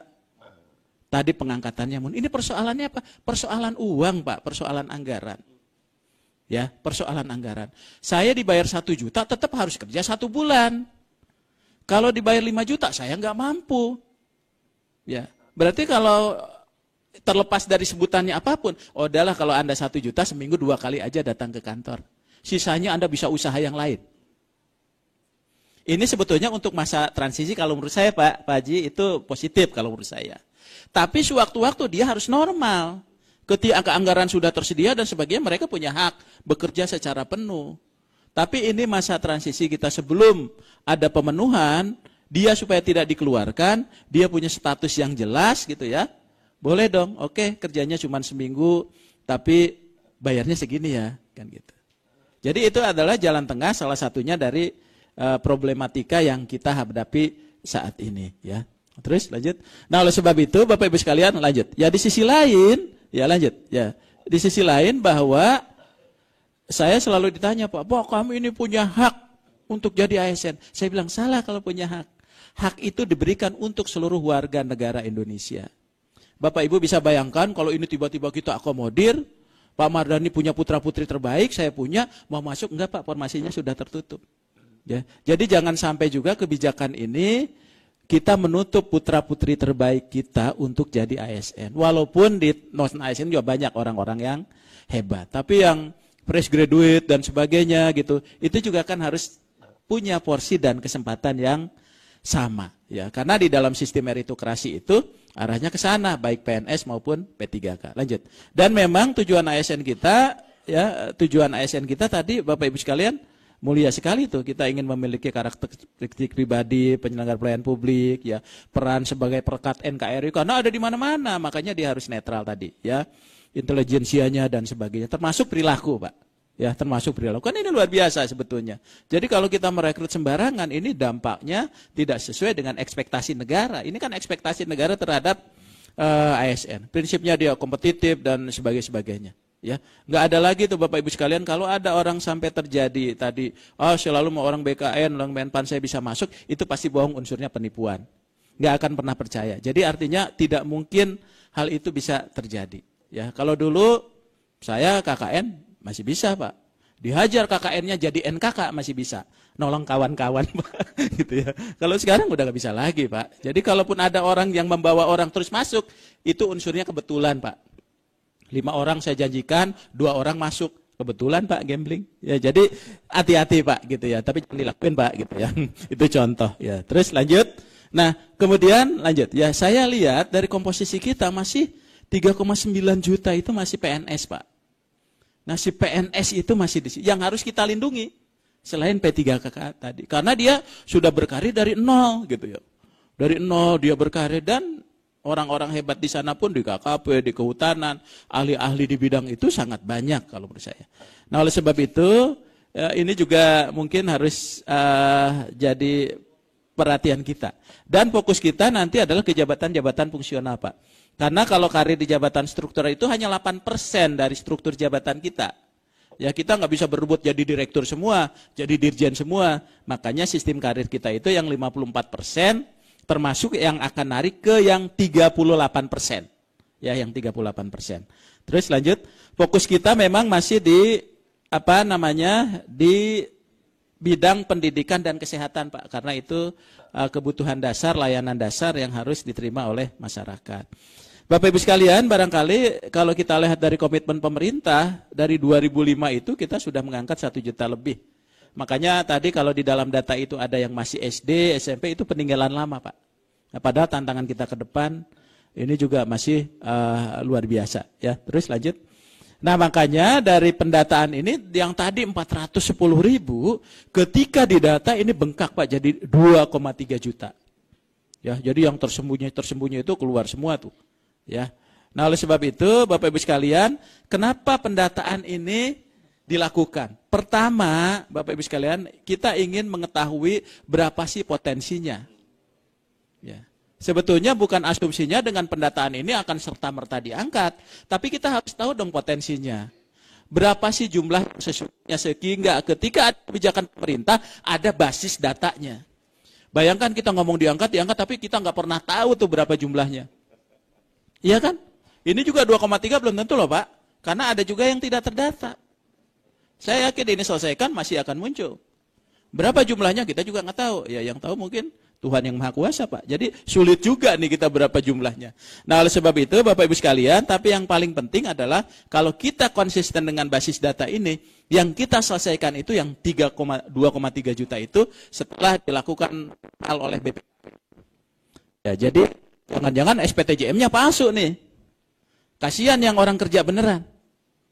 tadi pengangkatannya. Ini persoalannya apa? Persoalan uang Pak, persoalan anggaran. Ya, persoalan anggaran. Saya dibayar 1 juta tetap harus kerja 1 bulan. Kalau dibayar 5 juta saya nggak mampu. Ya, berarti kalau terlepas dari sebutannya apapun, udahlah kalau Anda 1 juta seminggu 2 kali aja datang ke kantor. Sisanya Anda bisa usaha yang lain. Ini sebetulnya untuk masa transisi kalau menurut saya Pak Haji itu positif kalau menurut saya. Tapi sewaktu-waktu dia harus normal. Ketika anggaran sudah tersedia dan sebagainya mereka punya hak bekerja secara penuh. Tapi ini masa transisi kita sebelum ada pemenuhan, dia supaya tidak dikeluarkan, dia punya status yang jelas gitu ya. Boleh dong, oke kerjanya cuma seminggu, tapi bayarnya segini ya, kan gitu. Jadi itu adalah jalan tengah salah satunya dari problematika yang kita hadapi saat ini ya. Terus lanjut. Nah oleh sebab itu Bapak Ibu sekalian lanjut. Ya di sisi lain, ya lanjut. Ya di sisi lain bahwa saya selalu ditanya Pak, kami ini punya hak untuk jadi ASN. Saya bilang salah kalau punya hak. Hak itu diberikan untuk seluruh warga negara Indonesia. Bapak Ibu bisa bayangkan kalau ini tiba-tiba kita akomodir, Pak Mardhani punya putra-putri terbaik, saya punya, mau masuk, enggak Pak, formasinya sudah tertutup. Ya. Jadi jangan sampai juga kebijakan ini kita menutup putra-putri terbaik kita untuk jadi ASN. Walaupun di non-ASN juga banyak orang-orang yang hebat. Tapi yang fresh graduate dan sebagainya gitu, itu juga kan harus punya porsi dan kesempatan yang sama. Ya. Karena di dalam sistem meritokrasi itu, arahnya ke sana, baik PNS maupun P3K. Lanjut. Dan memang tujuan ASN kita, ya tujuan ASN kita tadi Bapak Ibu sekalian mulia sekali tuh. Kita ingin memiliki karakteristik pribadi, penyelenggara pelayanan publik, ya peran sebagai perekat NKRI karena ada di mana-mana, makanya dia harus netral tadi, ya intelijensianya dan sebagainya, termasuk perilaku Pak. Ya termasuk perilaku. Kan ini luar biasa sebetulnya. Jadi kalau kita merekrut sembarangan, ini dampaknya tidak sesuai dengan ekspektasi negara. Ini kan ekspektasi negara terhadap ASN. Prinsipnya dia kompetitif dan sebagainya. Ya, nggak ada lagi tuh Bapak Ibu sekalian kalau ada orang sampai terjadi tadi, selalu mau orang BKN, orang Menpan saya bisa masuk, itu pasti bohong, unsurnya penipuan. Nggak akan pernah percaya. Jadi artinya tidak mungkin hal itu bisa terjadi. Ya, kalau dulu saya KKN masih bisa Pak. Dihajar KKN-nya jadi NKK masih bisa. Nolong kawan-kawan Pak. Gitu ya. Kalau sekarang udah nggak bisa lagi Pak. Jadi kalaupun ada orang yang membawa orang terus masuk, itu unsurnya kebetulan Pak. 5 orang saya janjikan, 2 orang masuk. Kebetulan Pak gambling. Ya, jadi hati-hati Pak gitu ya. Tapi jangan dilakuin Pak gitu ya. Itu contoh ya. Terus lanjut. Nah kemudian lanjut. Ya saya lihat dari komposisi kita masih 3,9 juta itu masih PNS Pak. Nah si PNS itu masih di sini, yang harus kita lindungi selain P3K tadi, karena dia sudah berkarir dari nol gitu ya, dari nol dia berkarir dan orang-orang hebat di sana pun di KKP, di kehutanan, ahli-ahli di bidang itu sangat banyak kalau menurut saya. Nah oleh sebab itu ini juga mungkin harus jadi perhatian kita dan fokus kita nanti adalah ke jabatan-jabatan fungsional Pak. Karena kalau karir di jabatan struktural itu hanya 8% dari struktur jabatan kita. Ya kita nggak bisa berebut jadi direktur semua, jadi dirjen semua. Makanya sistem karir kita itu yang 54%, termasuk yang akan narik ke yang 38%. Ya yang 38%. Terus lanjut, fokus kita memang masih di di bidang pendidikan dan kesehatan Pak. Karena itu kebutuhan dasar, layanan dasar yang harus diterima oleh masyarakat. Bapak Ibu sekalian, barangkali kalau kita lihat dari komitmen pemerintah, dari 2005 itu kita sudah mengangkat 1 juta lebih. Makanya tadi kalau di dalam data itu ada yang masih SD, SMP, itu peninggalan lama Pak. Nah, padahal tantangan kita ke depan ini juga masih luar biasa. Ya, terus lanjut. Nah makanya dari pendataan ini yang tadi 410.000, ketika didata ini bengkak Pak jadi 2,3 juta. Ya, jadi yang tersembunyi itu keluar semua tuh. Ya. Nah oleh sebab itu Bapak Ibu sekalian, kenapa pendataan ini dilakukan? Pertama, Bapak Ibu sekalian, kita ingin mengetahui berapa sih potensinya. Ya. Sebetulnya bukan asumsinya dengan pendataan ini akan serta-merta diangkat, tapi kita harus tahu dong potensinya. berapa sih jumlah sesungguhnya, sehingga ketika ada kebijakan pemerintah ada basis datanya. Bayangkan kita ngomong diangkat, tapi kita nggak pernah tahu tuh berapa jumlahnya. Iya kan? Ini juga 2,3 belum tentu loh Pak, karena ada juga yang tidak terdata. Saya yakin ini selesaikan masih akan muncul. Berapa jumlahnya kita juga nggak tahu. Ya yang tahu mungkin Tuhan yang Maha Kuasa Pak. Jadi sulit juga nih kita berapa jumlahnya. Nah oleh sebab itu Bapak Ibu sekalian, tapi yang paling penting adalah kalau kita konsisten dengan basis data ini, yang kita selesaikan itu yang 2,3 juta itu setelah dilakukan hal oleh BPK. Ya jadi jangan-jangan SPTJM-nya palsu nih. Kasihan yang orang kerja beneran.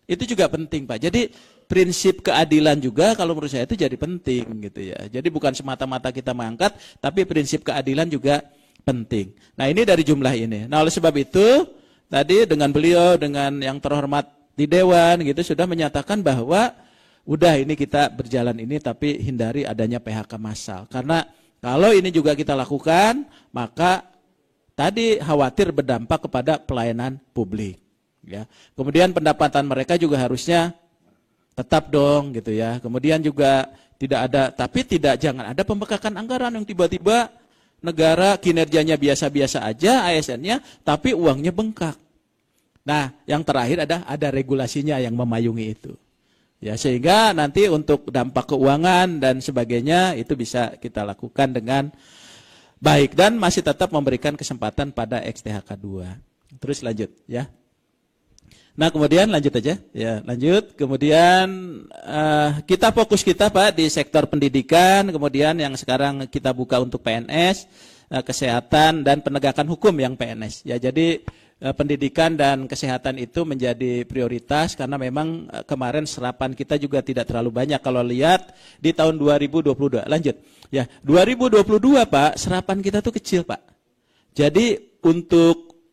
Itu juga penting Pak. Jadi prinsip keadilan juga kalau menurut saya itu jadi penting gitu ya. Jadi bukan semata-mata kita mengangkat, tapi prinsip keadilan juga penting. Nah ini dari jumlah ini. Nah oleh sebab itu tadi dengan beliau, dengan yang terhormat di Dewan gitu sudah menyatakan bahwa udah ini kita berjalan ini tapi hindari adanya PHK massal. Karena kalau ini juga kita lakukan maka tadi khawatir berdampak kepada pelayanan publik. Ya. Kemudian pendapatan mereka juga harusnya tetap dong gitu ya. Kemudian juga tidak ada, tapi jangan ada pembekakan anggaran yang tiba-tiba negara kinerjanya biasa-biasa aja ASN-nya, tapi uangnya bengkak. Nah, yang terakhir ada regulasinya yang memayungi itu. Ya, sehingga nanti untuk dampak keuangan dan sebagainya itu bisa kita lakukan dengan baik dan masih tetap memberikan kesempatan pada XTHK 2. Terus lanjut ya. Nah kemudian lanjut aja, ya lanjut. Kemudian kita fokus kita Pak di sektor pendidikan, kemudian yang sekarang kita buka untuk PNS, kesehatan dan penegakan hukum yang PNS. Ya jadi pendidikan dan kesehatan itu menjadi prioritas karena memang kemarin serapan kita juga tidak terlalu banyak kalau lihat di tahun 2022. Lanjut, ya 2022 Pak serapan kita tuh kecil Pak. Jadi untuk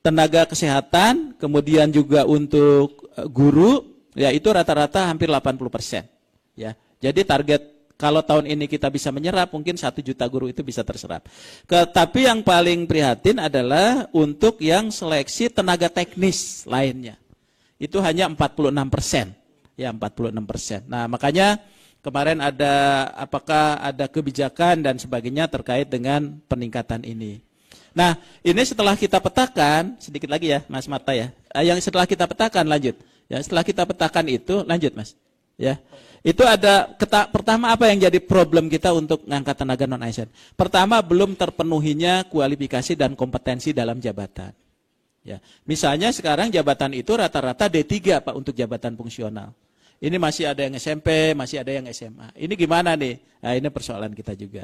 tenaga kesehatan, kemudian juga untuk guru, ya itu rata-rata hampir 80%. Ya, jadi target kalau tahun ini kita bisa menyerap, mungkin 1 juta guru itu bisa terserap. Tapi yang paling prihatin adalah untuk yang seleksi tenaga teknis lainnya. Itu hanya 46%. Ya, 46%. Nah, makanya kemarin apakah ada kebijakan dan sebagainya terkait dengan peningkatan ini. Nah, ini setelah kita petakan, sedikit lagi ya, Mas Marta ya. Yang setelah kita petakan lanjut. Ya, setelah kita petakan itu lanjut, Mas. Ya. Itu ada pertama apa yang jadi problem kita untuk ngangkat tenaga non ASN? Pertama, belum terpenuhinya kualifikasi dan kompetensi dalam jabatan. Ya. Misalnya sekarang jabatan itu rata-rata D3 Pak untuk jabatan fungsional. Ini masih ada yang SMP, masih ada yang SMA. Ini gimana nih? Nah, ini persoalan kita juga.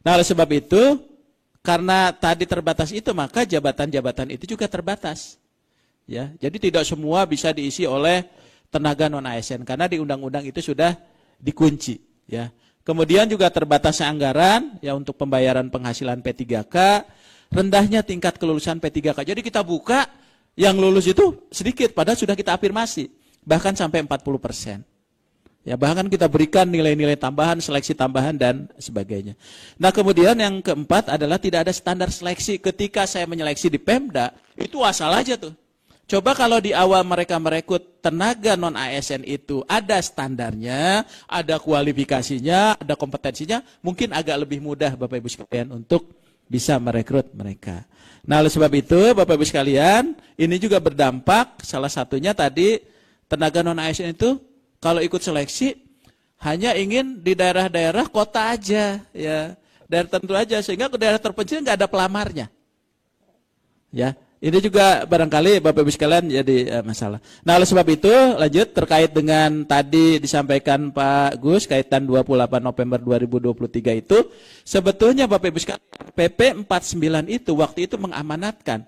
Nah, oleh sebab itu karena tadi terbatas itu, maka jabatan-jabatan itu juga terbatas. Ya, jadi tidak semua bisa diisi oleh tenaga non-ASN karena di undang-undang itu sudah dikunci. Ya, kemudian juga terbatasnya anggaran ya untuk pembayaran penghasilan P3K, rendahnya tingkat kelulusan P3K. Jadi kita buka yang lulus itu sedikit, padahal sudah kita afirmasi, bahkan sampai 40%. Ya, bahkan kita berikan nilai-nilai tambahan, seleksi tambahan dan sebagainya. Nah, kemudian yang keempat adalah tidak ada standar seleksi. Ketika saya menyeleksi di Pemda, itu asal aja tuh. Coba kalau di awal mereka merekrut tenaga non ASN itu ada standarnya, ada kualifikasinya, ada kompetensinya, mungkin agak lebih mudah Bapak Ibu sekalian untuk bisa merekrut mereka. Nah, oleh sebab itu Bapak Ibu sekalian, ini juga berdampak salah satunya tadi tenaga non ASN itu kalau ikut seleksi hanya ingin di daerah-daerah kota aja, ya daerah tertentu aja, sehingga ke daerah terpencil nggak ada pelamarnya. Ya, ini juga barangkali Bapak Ibu sekalian jadi masalah. Nah, oleh sebab itu lanjut terkait dengan tadi disampaikan Pak Gus kaitan 28 November 2023 itu, sebetulnya Bapak Ibu sekalian PP 49 itu waktu itu mengamanatkan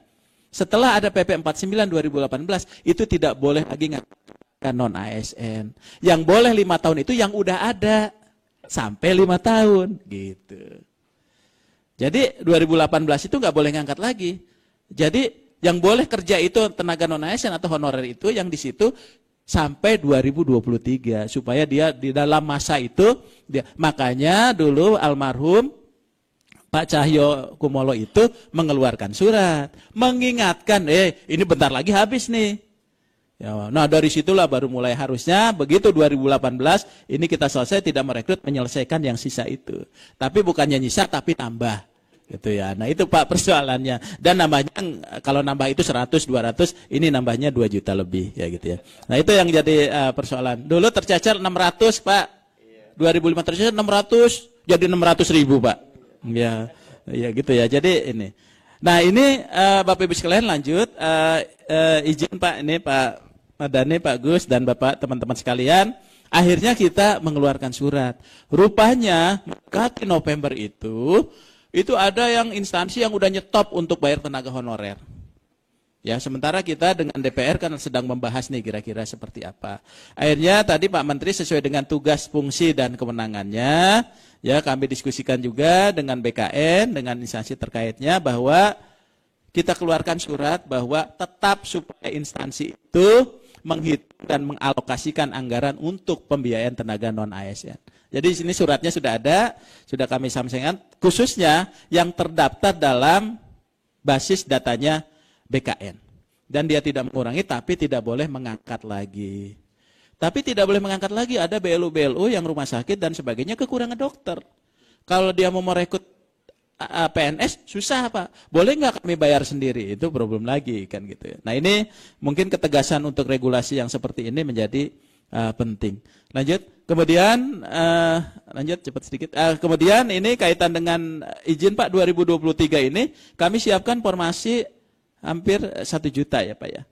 setelah ada PP 49 2018 itu tidak boleh lagi non ASN. Yang boleh 5 tahun itu yang udah ada sampai 5 tahun gitu. Jadi 2018 itu nggak boleh ngangkat lagi. Jadi yang boleh kerja itu tenaga non ASN atau honorer itu yang di situ sampai 2023 supaya dia di dalam masa itu makanya dulu almarhum Pak Cahyo Kumolo itu mengeluarkan surat mengingatkan ini bentar lagi habis nih. Ya, nah dari situlah baru mulai harusnya begitu 2018 ini kita selesai tidak merekrut menyelesaikan yang sisa itu. Tapi bukannya nyisa tapi tambah gitu ya. Nah itu Pak persoalannya. Dan nambahnya kalau nambah itu 100 200 ini nambahnya 2 juta lebih ya gitu ya. Nah itu yang jadi persoalan. Dulu tercacar 600 Pak. 2005 600 jadi 600.000 Pak. Ya, ya gitu ya. Jadi ini. Nah ini Bapak Ibu sekalian lanjut izin Pak ini Pak Mardani, Pak Gus dan Bapak teman-teman sekalian. Akhirnya kita mengeluarkan surat. Rupanya mendekati November itu ada yang instansi yang udah nyetop untuk bayar tenaga honorer. Ya, sementara kita dengan DPR kan sedang membahas nih kira-kira seperti apa. Akhirnya tadi Pak Menteri sesuai dengan tugas, fungsi dan kewenangannya, ya kami diskusikan juga dengan BKN, dengan instansi terkaitnya bahwa kita keluarkan surat bahwa tetap supaya instansi itu menghitung dan mengalokasikan anggaran untuk pembiayaan tenaga non-ASN. Jadi di sini suratnya sudah ada, sudah kami sampaikan, khususnya yang terdaftar dalam basis datanya BKN. Dan dia tidak mengurangi, tapi tidak boleh mengangkat lagi. Tapi tidak boleh mengangkat lagi, ada BLU-BLU yang rumah sakit dan sebagainya kekurangan dokter. Kalau dia mau merekrut PNS susah Pak, boleh nggak kami bayar sendiri, itu problem lagi kan gitu. Nah ini mungkin ketegasan untuk regulasi yang seperti ini menjadi penting. Lanjut, kemudian lanjut cepat sedikit. Kemudian ini kaitan dengan izin Pak 2023 ini kami siapkan formasi hampir 1 juta ya Pak ya.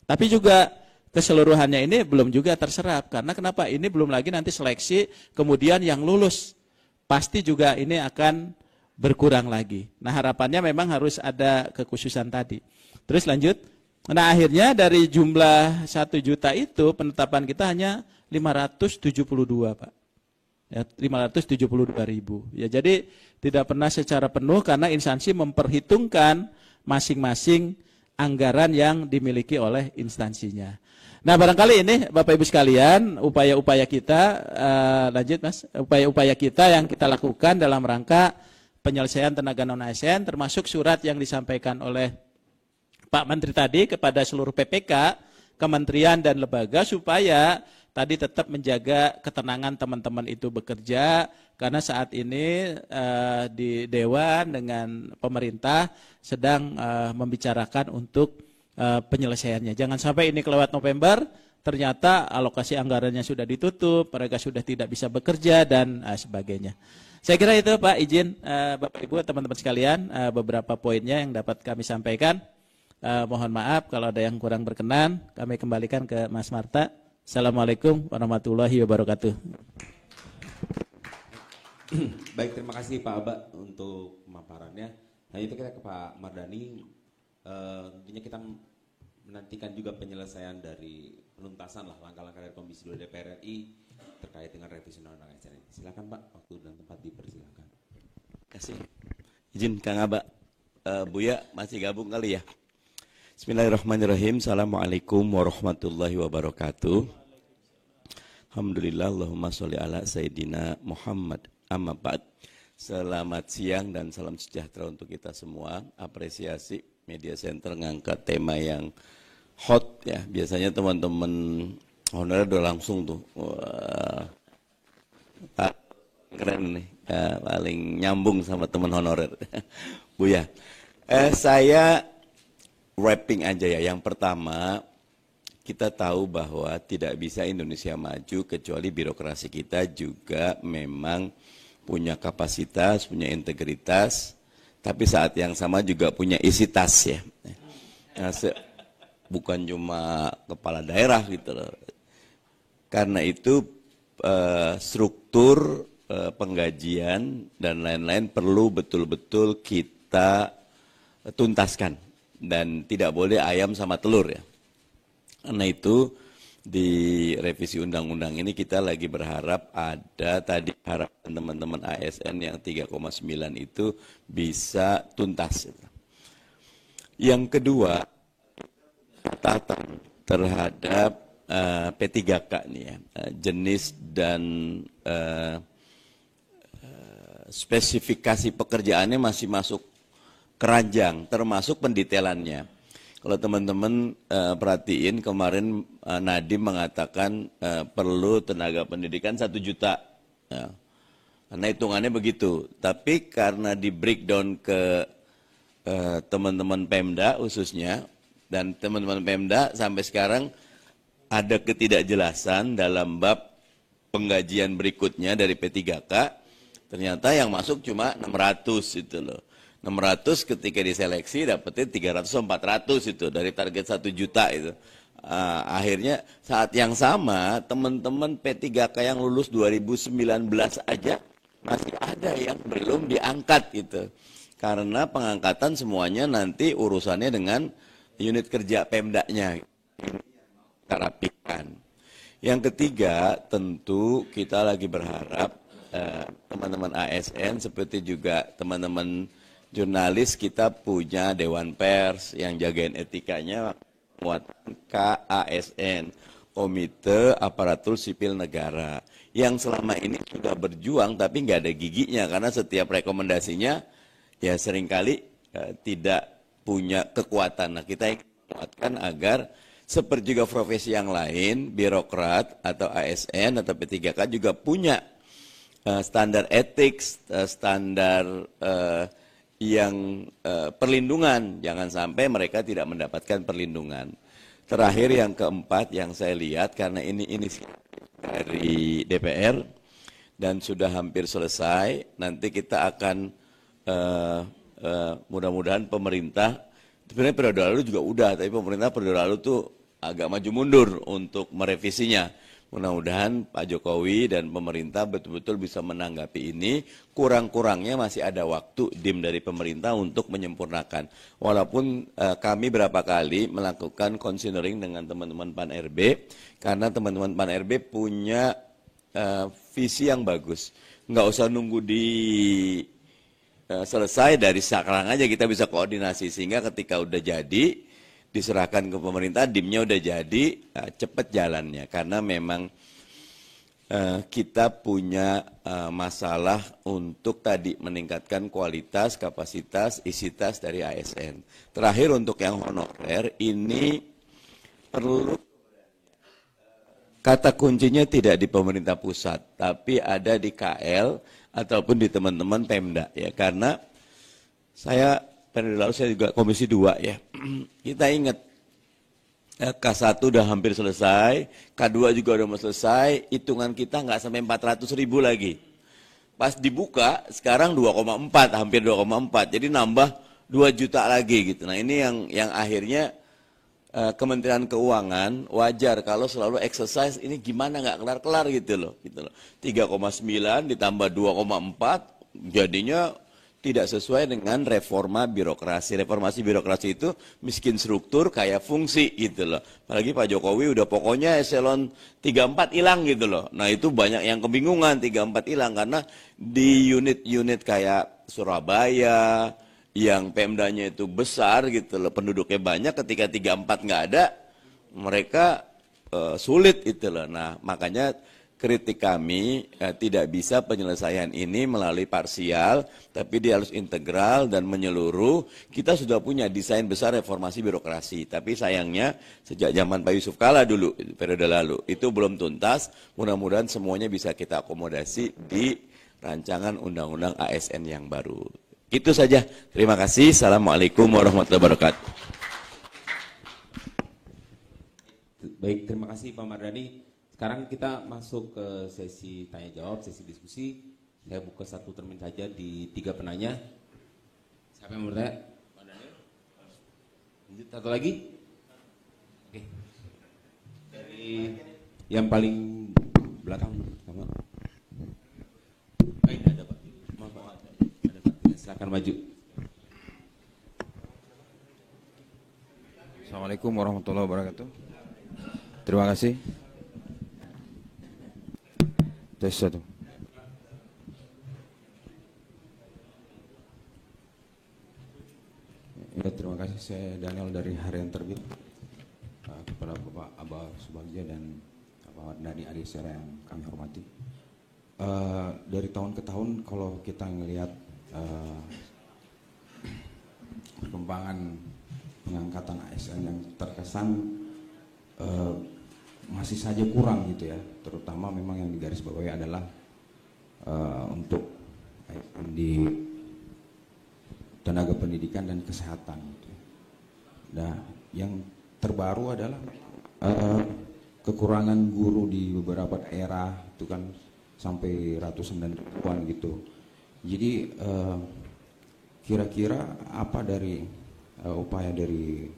Tapi juga keseluruhannya ini belum juga terserap karena kenapa? Ini belum lagi nanti seleksi kemudian yang lulus pasti juga ini akan berkurang lagi. Nah harapannya memang harus ada kekhususan tadi. Terus lanjut. Nah akhirnya dari jumlah 1 juta itu penetapan kita hanya 572 Pak. Ya, 572.000. Ya jadi tidak pernah secara penuh karena instansi memperhitungkan masing-masing anggaran yang dimiliki oleh instansinya. Nah barangkali ini Bapak Ibu sekalian upaya-upaya kita, lanjut Mas, upaya-upaya kita yang kita lakukan dalam rangka penyelesaian tenaga non-ASN termasuk surat yang disampaikan oleh Pak Menteri tadi kepada seluruh PPK, kementerian dan lembaga supaya tadi tetap menjaga ketenangan teman-teman itu bekerja karena saat ini di Dewan dengan pemerintah sedang membicarakan untuk penyelesaiannya. Jangan sampai ini kelewat November ternyata alokasi anggarannya sudah ditutup, mereka sudah tidak bisa bekerja dan sebagainya. Saya kira itu Pak, izin Bapak Ibu teman-teman sekalian beberapa poinnya yang dapat kami sampaikan. Mohon maaf kalau ada yang kurang berkenan, kami kembalikan ke Mas Marta. Assalamualaikum warahmatullahi wabarakatuh. Baik, terima kasih Pak Aba untuk pemaparannya. Nah itu kita ke Pak Mardani, tentunya kita menantikan juga penyelesaian dari penuntasan lah langkah-langkah dari Komisi 2 DPR RI terkait dengan revisi undang-undang ASN ini. Silakan Pak, waktu dan tempat dipersilakan. Kasih. Izin Kang Aba, Buya masih gabung kali ya. Bismillahirrahmanirrahim. Assalamualaikum warahmatullahi wabarakatuh. Alhamdulillah, Allahumma sholli ala Sayyidina Muhammad. Amma ba'd. Selamat siang dan salam sejahtera untuk kita semua. Apresiasi Media Center ngangkat tema yang hot ya. Biasanya teman-teman honorer udah langsung tuh. Wah, keren nih. Ya, paling nyambung sama teman honorer. Buya, saya wrapping aja ya. Yang pertama, kita tahu bahwa tidak bisa Indonesia maju kecuali birokrasi kita juga memang punya kapasitas, punya integritas, tapi saat yang sama juga punya isi tas ya. Nah, bukan cuma kepala daerah gitu loh. Karena itu struktur penggajian dan lain-lain perlu betul-betul kita tuntaskan dan tidak boleh ayam sama telur ya. Karena itu di revisi undang-undang ini kita lagi berharap ada tadi harapan teman-teman ASN yang 3,9 itu bisa tuntas. Yang kedua, catatan terhadap P3K nih ya, jenis dan spesifikasi pekerjaannya masih masuk keranjang, termasuk pendetailannya. Kalau teman-teman perhatiin kemarin Nadiem mengatakan perlu tenaga pendidikan 1 juta. Ya. Karena hitungannya begitu. Tapi karena di breakdown ke teman-teman Pemda khususnya, dan teman-teman Pemda sampai sekarang ada ketidakjelasan dalam bab penggajian berikutnya dari P3K, ternyata yang masuk cuma 600 itu loh. 600 ketika diseleksi dapetnya 300-400 itu dari target 1 juta itu. Akhirnya saat yang sama teman-teman P3K yang lulus 2019 aja masih ada yang belum diangkat gitu. Karena pengangkatan semuanya nanti urusannya dengan unit kerja Pemdanya. Kita rapikan. Yang ketiga tentu kita lagi berharap teman-teman ASN seperti juga teman-teman jurnalis kita punya Dewan Pers yang jagain etikanya, muatan KASN, Komite Aparatur Sipil Negara, yang selama ini sudah berjuang tapi nggak ada giginya karena setiap rekomendasinya ya seringkali tidak punya kekuatan. Nah kita ingin menguatkan agar seperti juga profesi yang lain, birokrat atau ASN atau P3K juga punya standar etik, standar yang perlindungan, jangan sampai mereka tidak mendapatkan perlindungan. Terakhir yang keempat yang saya lihat, karena ini dari DPR dan sudah hampir selesai, nanti kita akan mudah-mudahan pemerintah, sebenarnya periode lalu juga udah, tapi pemerintah periode lalu tuh agak maju mundur untuk merevisinya. Mudah-mudahan Pak Jokowi dan pemerintah betul-betul bisa menanggapi ini. Kurang-kurangnya masih ada waktu DIM dari pemerintah untuk menyempurnakan. Walaupun kami berapa kali melakukan considering dengan teman-teman Pan RB, karena teman-teman Pan RB punya visi yang bagus. Nggak usah nunggu selesai, dari sekarang aja kita bisa koordinasi, sehingga ketika udah jadi diserahkan ke pemerintah, DIM-nya udah jadi, cepat jalannya. Karena memang kita punya masalah untuk tadi meningkatkan kualitas, kapasitas, isi tas dari ASN. Terakhir untuk yang honorer, ini perlu kata kuncinya tidak di pemerintah pusat, tapi ada di KL ataupun di teman-teman Pemda ya. Karena saya periode lalu saya juga Komisi 2 ya. Kita ingat K1 udah hampir selesai, K2 juga udah mau selesai, hitungan kita nggak sampai 400.000 lagi. Pas dibuka sekarang 2,4, hampir 2,4, jadi nambah 2 juta lagi gitu. Nah ini yang akhirnya Kementerian Keuangan wajar kalau selalu exercise ini gimana nggak kelar-kelar gitu loh. 3,9 ditambah 2,4 jadinya tidak sesuai dengan reforma birokrasi. Reformasi birokrasi itu miskin struktur, kaya fungsi gitu loh. Apalagi Pak Jokowi udah pokoknya eselon 34 hilang gitu loh. Nah itu banyak yang kebingungan 34 hilang karena di unit-unit kayak Surabaya yang Pemdanya itu besar gitu loh, penduduknya banyak, ketika 34 nggak ada, mereka sulit gitu loh. Nah makanya kritik kami tidak bisa penyelesaian ini melalui parsial, tapi dia harus integral dan menyeluruh. Kita sudah punya desain besar reformasi birokrasi, tapi sayangnya sejak zaman Pak Yusuf Kala dulu, periode lalu, itu belum tuntas. Mudah-mudahan semuanya bisa kita akomodasi di rancangan undang-undang ASN yang baru. Itu saja. Terima kasih. Assalamualaikum warahmatullahi wabarakatuh. Baik, terima kasih Pak Mardhani. Sekarang kita masuk ke sesi tanya jawab, sesi diskusi. Saya buka satu termin saja di 3 penanya. Siapa yang mau bertanya? Pak Daniel. Lanjut satu lagi. Oke. Dari yang paling belakang sama. Baik, ada Pak. Maaf Pak, ada Pak. Silakan maju. Assalamualaikum warahmatullahi wabarakatuh. Terima kasih. Tes 1. Ya, terima kasih. Saya Daniel dari Harian Terbit. Kepada Bapak Abah Subagja dan Bapak Mardhani Alisera yang kami hormati. Dari tahun ke tahun kalau kita melihat perkembangan pengangkatan ASN yang terkesan masih saja kurang gitu ya, terutama memang yang digarisbawahi adalah untuk di tenaga pendidikan dan kesehatan gitu. Nah, yang terbaru adalah kekurangan guru di beberapa daerah itu kan sampai ratusan dan ribuan gitu. Jadi kira-kira apa dari upaya dari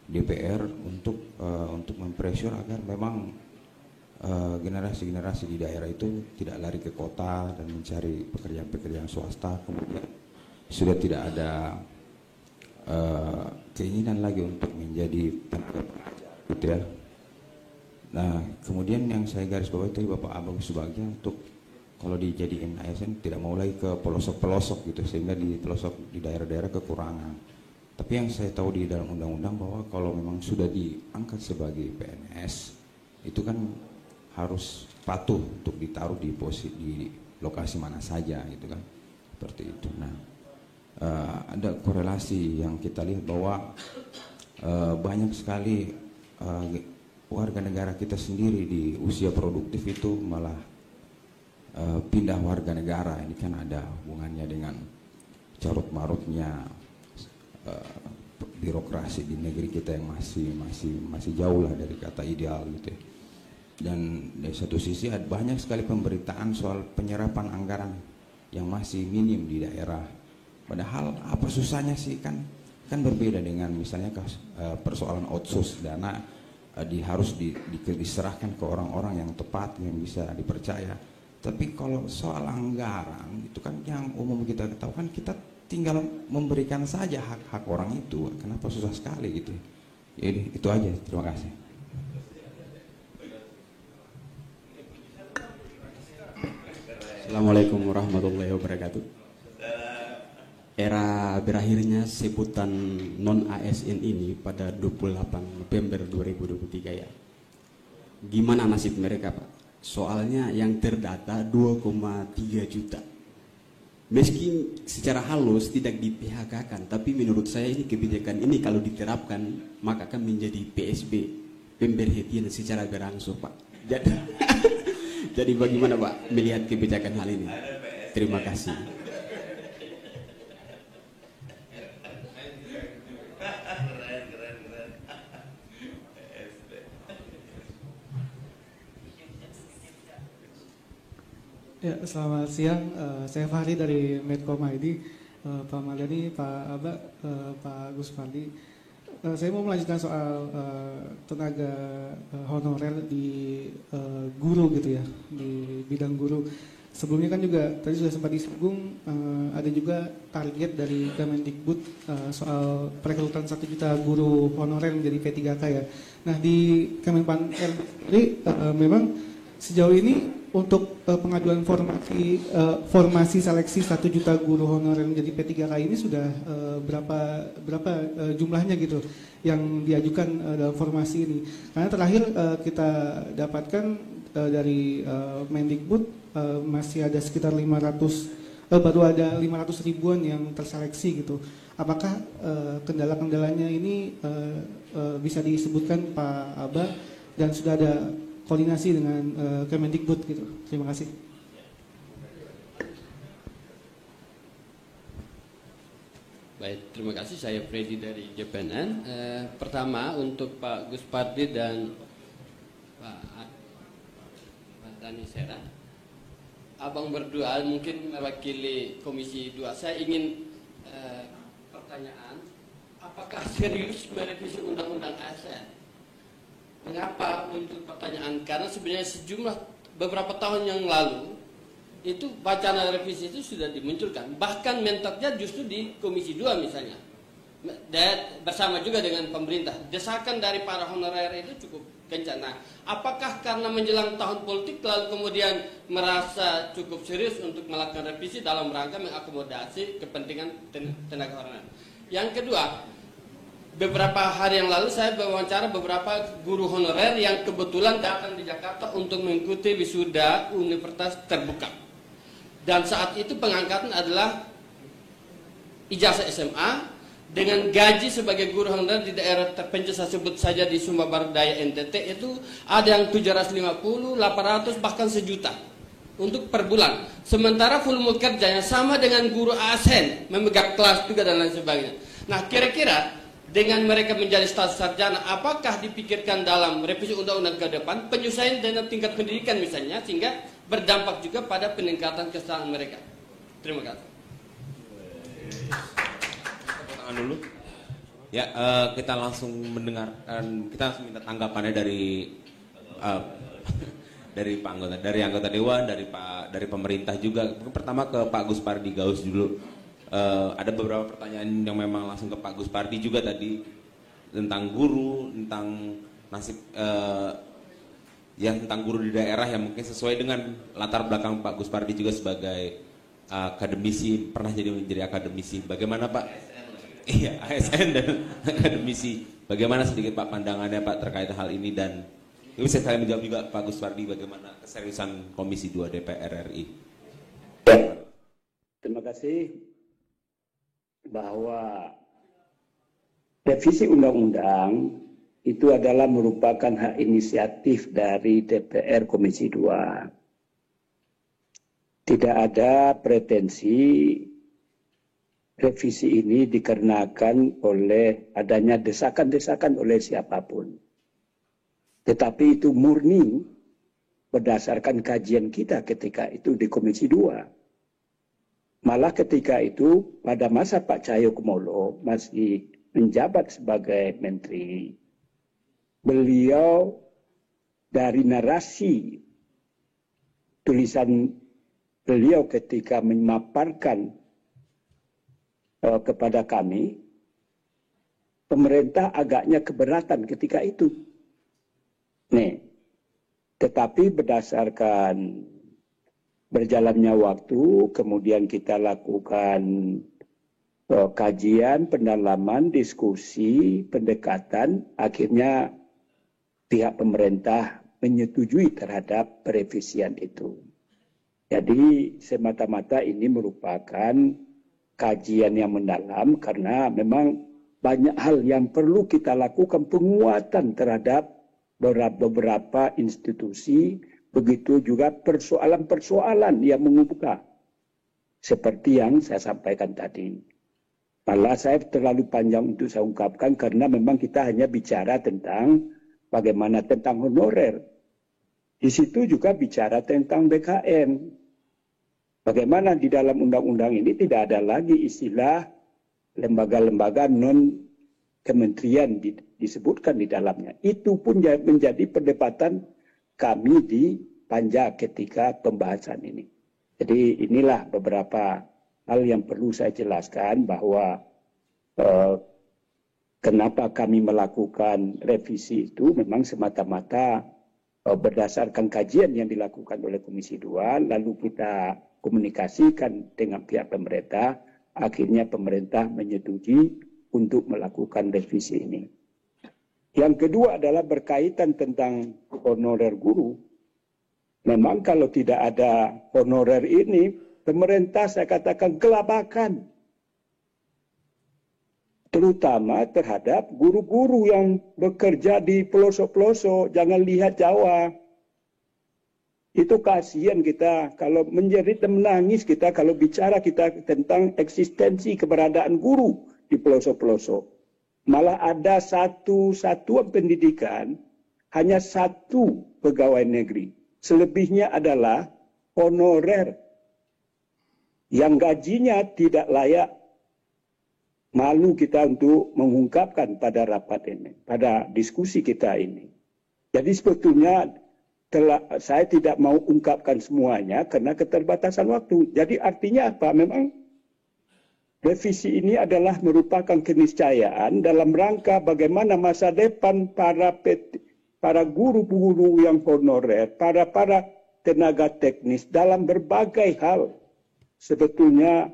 DPR untuk mempressure agar memang generasi-generasi di daerah itu tidak lari ke kota dan mencari pekerjaan-pekerjaan swasta, kemudian sudah tidak ada keinginan lagi untuk menjadi tenaga pengajar gitu ya. Nah, kemudian yang saya garis bawahi tadi Bapak Abang Subagja, untuk kalau dijadiin ASN tidak mau lagi ke pelosok-pelosok gitu, sehingga di pelosok di daerah-daerah kekurangan. Tapi yang saya tahu di dalam undang-undang bahwa kalau memang sudah diangkat sebagai PNS, itu kan harus patuh untuk ditaruh di lokasi mana saja gitu kan, seperti itu. Nah, ada korelasi yang kita lihat bahwa banyak sekali warga negara kita sendiri di usia produktif itu malah pindah warga negara. Ini kan ada hubungannya dengan carut marutnya birokrasi di negeri kita yang masih jauh lah dari kata ideal gitu ya. Dan dari satu sisi ada banyak sekali pemberitaan soal penyerapan anggaran yang masih minim di daerah. Padahal apa susahnya sih, kan berbeda dengan misalnya persoalan outsource dana harus diserahkan ke orang-orang yang tepat, yang bisa dipercaya. Tapi kalau soal anggaran itu kan yang umum kita tahu, kan kita tinggal memberikan saja hak-hak orang itu. Kenapa susah sekali gitu? Jadi itu aja, terima kasih. Assalamualaikum warahmatullahi wabarakatuh. Era berakhirnya sebutan non-ASN ini pada 28 November 2023 ya. Gimana nasib mereka Pak? Soalnya yang terdata 2,3 juta. Meski secara halus tidak di PHK-kan, tapi menurut saya ini kebijakan ini kalau diterapkan maka akan menjadi PSB, pemberhentian secara berangsur Pak. Jadi bagaimana Pak melihat kebijakan hal ini? Terima kasih. Ya, selamat siang. Saya Fahri dari Medcom ID. Pak Mardhani, Pak Aba, Pak Gus Pardi. Saya mau melanjutkan soal tenaga honorer di guru gitu ya, di bidang guru. Sebelumnya kan juga tadi sudah sempat disinggung, ada juga target dari Kemendikbud soal perekrutan 1 juta guru honorer menjadi P3K ya. Nah, di Kemenpan RI memang sejauh ini untuk pengajuan formasi seleksi 1 juta guru honorer menjadi P3K ini sudah berapa jumlahnya gitu yang diajukan dalam formasi ini. Karena terakhir kita dapatkan dari Mendikbud masih ada sekitar 500, baru ada 500 ribuan yang terseleksi gitu. Apakah kendala-kendalanya ini bisa disebutkan Pak Aba, dan sudah ada koordinasi dengan Kemendikbud gitu. Terima kasih. Baik, terima kasih. Saya Freddy dari JPNN. Pertama untuk Pak Gus Pardi dan Pak Dani Sera. Abang berdua mungkin mewakili Komisi 2. Saya ingin pertanyaan, apakah serius merevisi Undang-Undang ASN? Mengapa untuk pertanyaan? Karena sebenarnya sejumlah beberapa tahun yang lalu itu wacana revisi itu sudah dimunculkan. Bahkan mentoknya justru di Komisi 2 misalnya. Dan bersama juga dengan pemerintah. Desakan dari para honorer itu cukup kencang. Nah, apakah karena menjelang tahun politik lalu kemudian merasa cukup serius untuk melakukan revisi dalam rangka mengakomodasi kepentingan tenaga honorer? Yang kedua, beberapa hari yang lalu saya wawancara beberapa guru honorer yang kebetulan datang di Jakarta untuk mengikuti wisuda universitas terbuka. Dan saat itu pengangkatan adalah ijazah SMA dengan gaji sebagai guru honorer di daerah terpencil, saya sebut saja di Sumba Barat Daya NTT, itu ada yang 750, 800, bahkan 1 juta untuk per bulan. Sementara volume kerjanya sama dengan guru ASN, memegang kelas juga dan lain sebagainya. Nah, kira-kira dengan mereka menjadi status sarjana, apakah dipikirkan dalam revisi undang-undang ke depan penyesuaian dengan tingkat pendidikan misalnya, sehingga berdampak juga pada peningkatan kesejahteraan mereka? Terima kasih. Dulu ya, kita langsung mendengarkan, kita langsung minta tanggapannya dari dari Pak anggota, dari anggota dewan, dari pemerintah juga. Pertama ke Pak Gus Pardi Gaus dulu. Ada beberapa pertanyaan yang memang langsung ke Pak Gus Pardi juga tadi tentang guru, tentang nasib yang tentang guru di daerah yang mungkin sesuai dengan latar belakang Pak Gus Pardi juga sebagai akademisi, pernah menjadi akademisi. Bagaimana Pak? Iya, ASN dan akademisi. Bagaimana sedikit Pak pandangannya Pak terkait hal ini, dan bisa saya menjawab juga Pak Gus Pardi bagaimana keseriusan Komisi 2 DPR RI. Terima kasih. Bahwa revisi undang-undang itu adalah merupakan hak inisiatif dari DPR Komisi 2. Tidak ada pretensi revisi ini dikarenakan oleh adanya desakan-desakan oleh siapapun. Tetapi itu murni berdasarkan kajian kita ketika itu di Komisi 2. Malah ketika itu pada masa Pak Cahyokumolo masih menjabat sebagai menteri, beliau dari narasi tulisan beliau ketika memaparkan kepada kami, pemerintah agaknya keberatan ketika itu. Tetapi berdasarkan berjalannya waktu, kemudian kita lakukan kajian, pendalaman, diskusi, pendekatan, akhirnya pihak pemerintah menyetujui terhadap perevisian itu. Jadi semata-mata ini merupakan kajian yang mendalam karena memang banyak hal yang perlu kita lakukan penguatan terhadap beberapa institusi, begitu juga persoalan-persoalan yang mengemuka seperti yang saya sampaikan tadi. Malah saya terlalu panjang untuk saya ungkapkan karena memang kita hanya bicara tentang bagaimana tentang honorer. Di situ juga bicara tentang BKN. Bagaimana di dalam undang-undang ini tidak ada lagi istilah lembaga-lembaga non-kementerian disebutkan di dalamnya. Itu pun menjadi perdebatan kami di Panja ketika pembahasan ini. Jadi inilah beberapa hal yang perlu saya jelaskan bahwa kenapa kami melakukan revisi itu memang semata-mata berdasarkan kajian yang dilakukan oleh Komisi 2, lalu kita komunikasikan dengan pihak pemerintah, akhirnya pemerintah menyetujui untuk melakukan revisi ini. Yang kedua adalah berkaitan tentang honorer guru. Memang kalau tidak ada honorer ini, pemerintah saya katakan kelabakan. Terutama terhadap guru-guru yang bekerja di pelosok-pelosok, jangan lihat Jawa. Itu kasihan kita kalau menjerit dan menangis kita kalau bicara kita tentang eksistensi keberadaan guru di pelosok-pelosok. Malah ada satu satuan pendidikan, hanya satu pegawai negeri. Selebihnya adalah honorer yang gajinya tidak layak. Malu kita untuk mengungkapkan pada rapat ini, pada diskusi kita ini. Jadi sebetulnya saya tidak mau ungkapkan semuanya karena keterbatasan waktu. Jadi artinya apa? Memang revisi ini adalah merupakan keniscayaan dalam rangka bagaimana masa depan para guru-guru yang honorer, para tenaga teknis dalam berbagai hal. Sebetulnya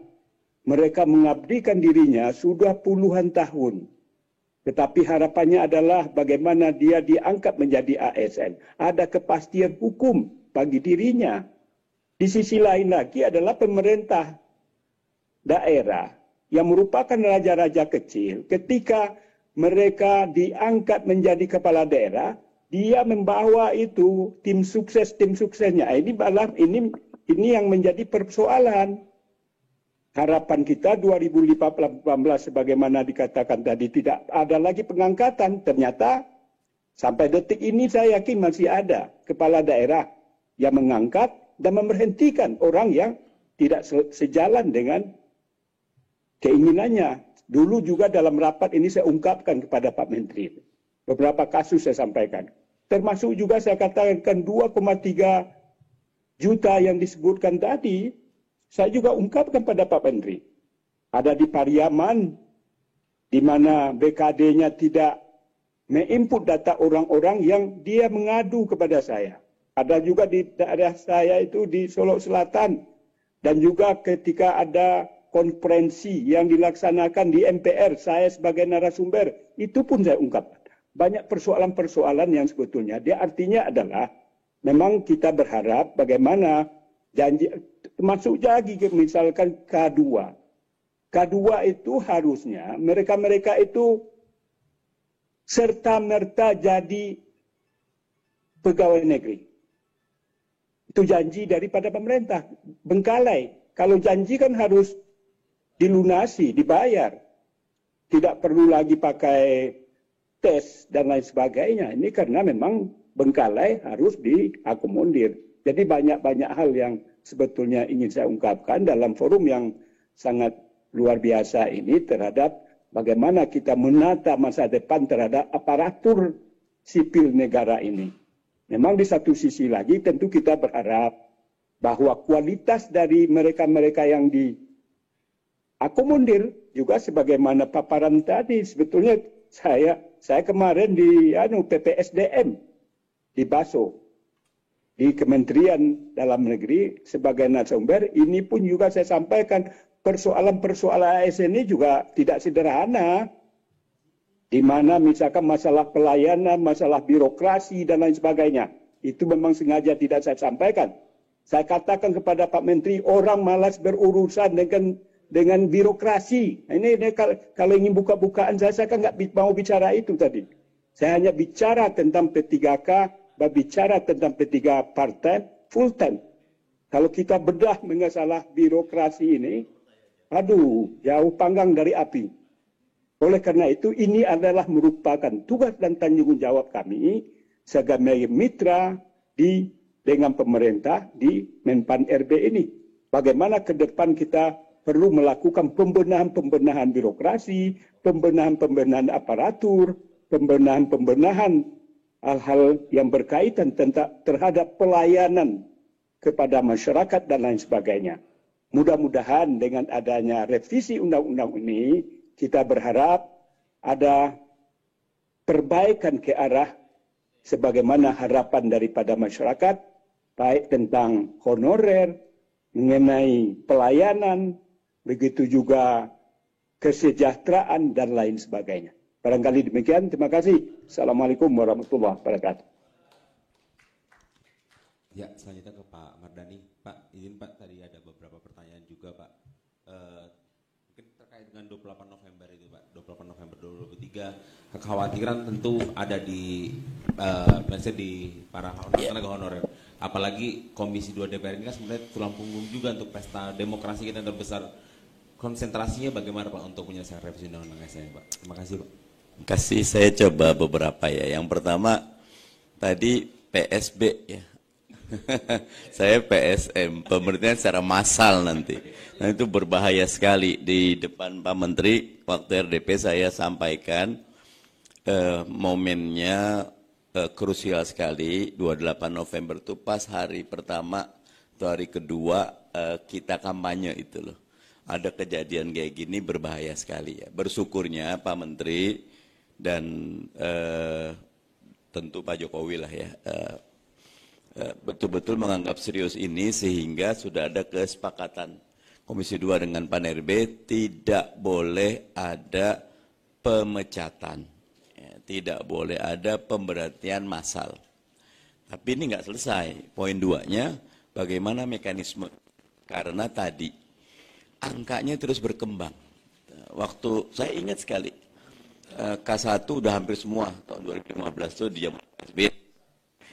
mereka mengabdikan dirinya sudah puluhan tahun. Tetapi harapannya adalah bagaimana dia diangkat menjadi ASN. Ada kepastian hukum bagi dirinya. Di sisi lain lagi adalah pemerintah daerah yang merupakan raja-raja kecil, ketika mereka diangkat menjadi kepala daerah, dia membawa itu tim suksesnya. Ini yang menjadi persoalan. Harapan kita 2018 sebagaimana dikatakan tadi tidak ada lagi pengangkatan. Ternyata sampai detik ini saya yakin masih ada kepala daerah yang mengangkat dan memberhentikan orang yang tidak sejalan dengan keinginannya. Dulu juga dalam rapat ini saya ungkapkan kepada Pak Menteri. Beberapa kasus saya sampaikan. Termasuk juga saya katakan 2,3 juta yang disebutkan tadi. Saya juga ungkapkan pada Pak Menteri. Ada di Pariaman, di mana BKD-nya tidak menginput data orang-orang yang dia mengadu kepada saya. Ada juga di daerah saya itu di Solo Selatan. Dan juga ketika ada konferensi yang dilaksanakan di MPR, saya sebagai narasumber, itu pun saya ungkapkan. Banyak persoalan-persoalan yang sebetulnya, dia artinya adalah memang kita berharap bagaimana janji, termasuk lagi misalkan K2. K2 itu harusnya mereka-mereka itu serta-merta jadi pegawai negeri. Itu janji daripada pemerintah. Bengkalai. Kalau janji kan harus dilunasi, dibayar. Tidak perlu lagi pakai tes dan lain sebagainya. Ini karena memang bengkalai harus diakomodir. Jadi banyak-banyak hal yang sebetulnya ingin saya ungkapkan dalam forum yang sangat luar biasa ini terhadap bagaimana kita menata masa depan terhadap aparatur sipil negara ini. Memang di satu sisi lagi tentu kita berharap bahwa kualitas dari mereka-mereka yang diakomodir juga sebagaimana paparan tadi. Sebetulnya saya kemarin di PPSDM di Baso. Di Kementerian Dalam Negeri sebagai narasumber, ini pun juga saya sampaikan persoalan-persoalan ASN ini juga tidak sederhana. Di mana misalkan masalah pelayanan, masalah birokrasi dan lain sebagainya. Itu memang sengaja tidak saya sampaikan. Saya katakan kepada Pak Menteri, orang malas berurusan dengan birokrasi. Ini kalau ingin buka-bukaan saya kan nggak mau bicara itu tadi. Saya hanya bicara tentang P3K, bicara tentang P3 partai full time. Kalau kita bedah mengenai birokrasi ini, aduh, jauh panggang dari api. Oleh karena itu, ini adalah merupakan tugas dan tanggung jawab kami sebagai mitra dengan pemerintah di Menpan RB ini. Bagaimana ke depan kita perlu melakukan pembenahan birokrasi, pembenahan aparatur, pembenahan hal-hal yang berkaitan terhadap pelayanan kepada masyarakat dan lain sebagainya. Mudah-mudahan dengan adanya revisi undang-undang ini, kita berharap ada perbaikan ke arah sebagaimana harapan daripada masyarakat, baik tentang honorer, mengenai pelayanan, begitu juga kesejahteraan dan lain sebagainya. Barangkali demikian, terima kasih. Assalamualaikum warahmatullahi wabarakatuh. Ya, selanjutnya ke Pak Mardani. Pak, izin Pak, tadi ada beberapa pertanyaan juga Pak. Mungkin terkait dengan 28 November itu Pak, 28 November 2023, kekhawatiran tentu ada di para tenaga honorer. Apalagi Komisi 2 DPR ini kan sebenarnya tulang punggung juga untuk pesta demokrasi kita yang terbesar. Konsentrasinya bagaimana Pak untuk menyelesaikan revisi undang-undang ASN Pak? Terima kasih Pak. Terima kasih, saya coba beberapa ya. Yang pertama tadi PSB ya. Saya PSM, pemerintahan secara massal nanti. Nah itu berbahaya sekali. Di depan Pak Menteri, waktu RDP saya sampaikan momennya krusial sekali. 28 November itu pas hari pertama atau hari kedua kita kampanye itu loh. Ada kejadian kayak gini berbahaya sekali ya. Bersyukurnya Pak Menteri dan tentu Pak Jokowi lah ya. Betul-betul menganggap serius ini sehingga sudah ada kesepakatan Komisi 2 dengan Pan RB tidak boleh ada pemecatan, ya, tidak boleh ada pemberhentian massal. Tapi ini nggak selesai. Poin 2-nya bagaimana mekanisme, karena tadi angkanya terus berkembang. waktu saya ingat sekali K1 udah hampir semua tahun 2015 itu di zaman SBY.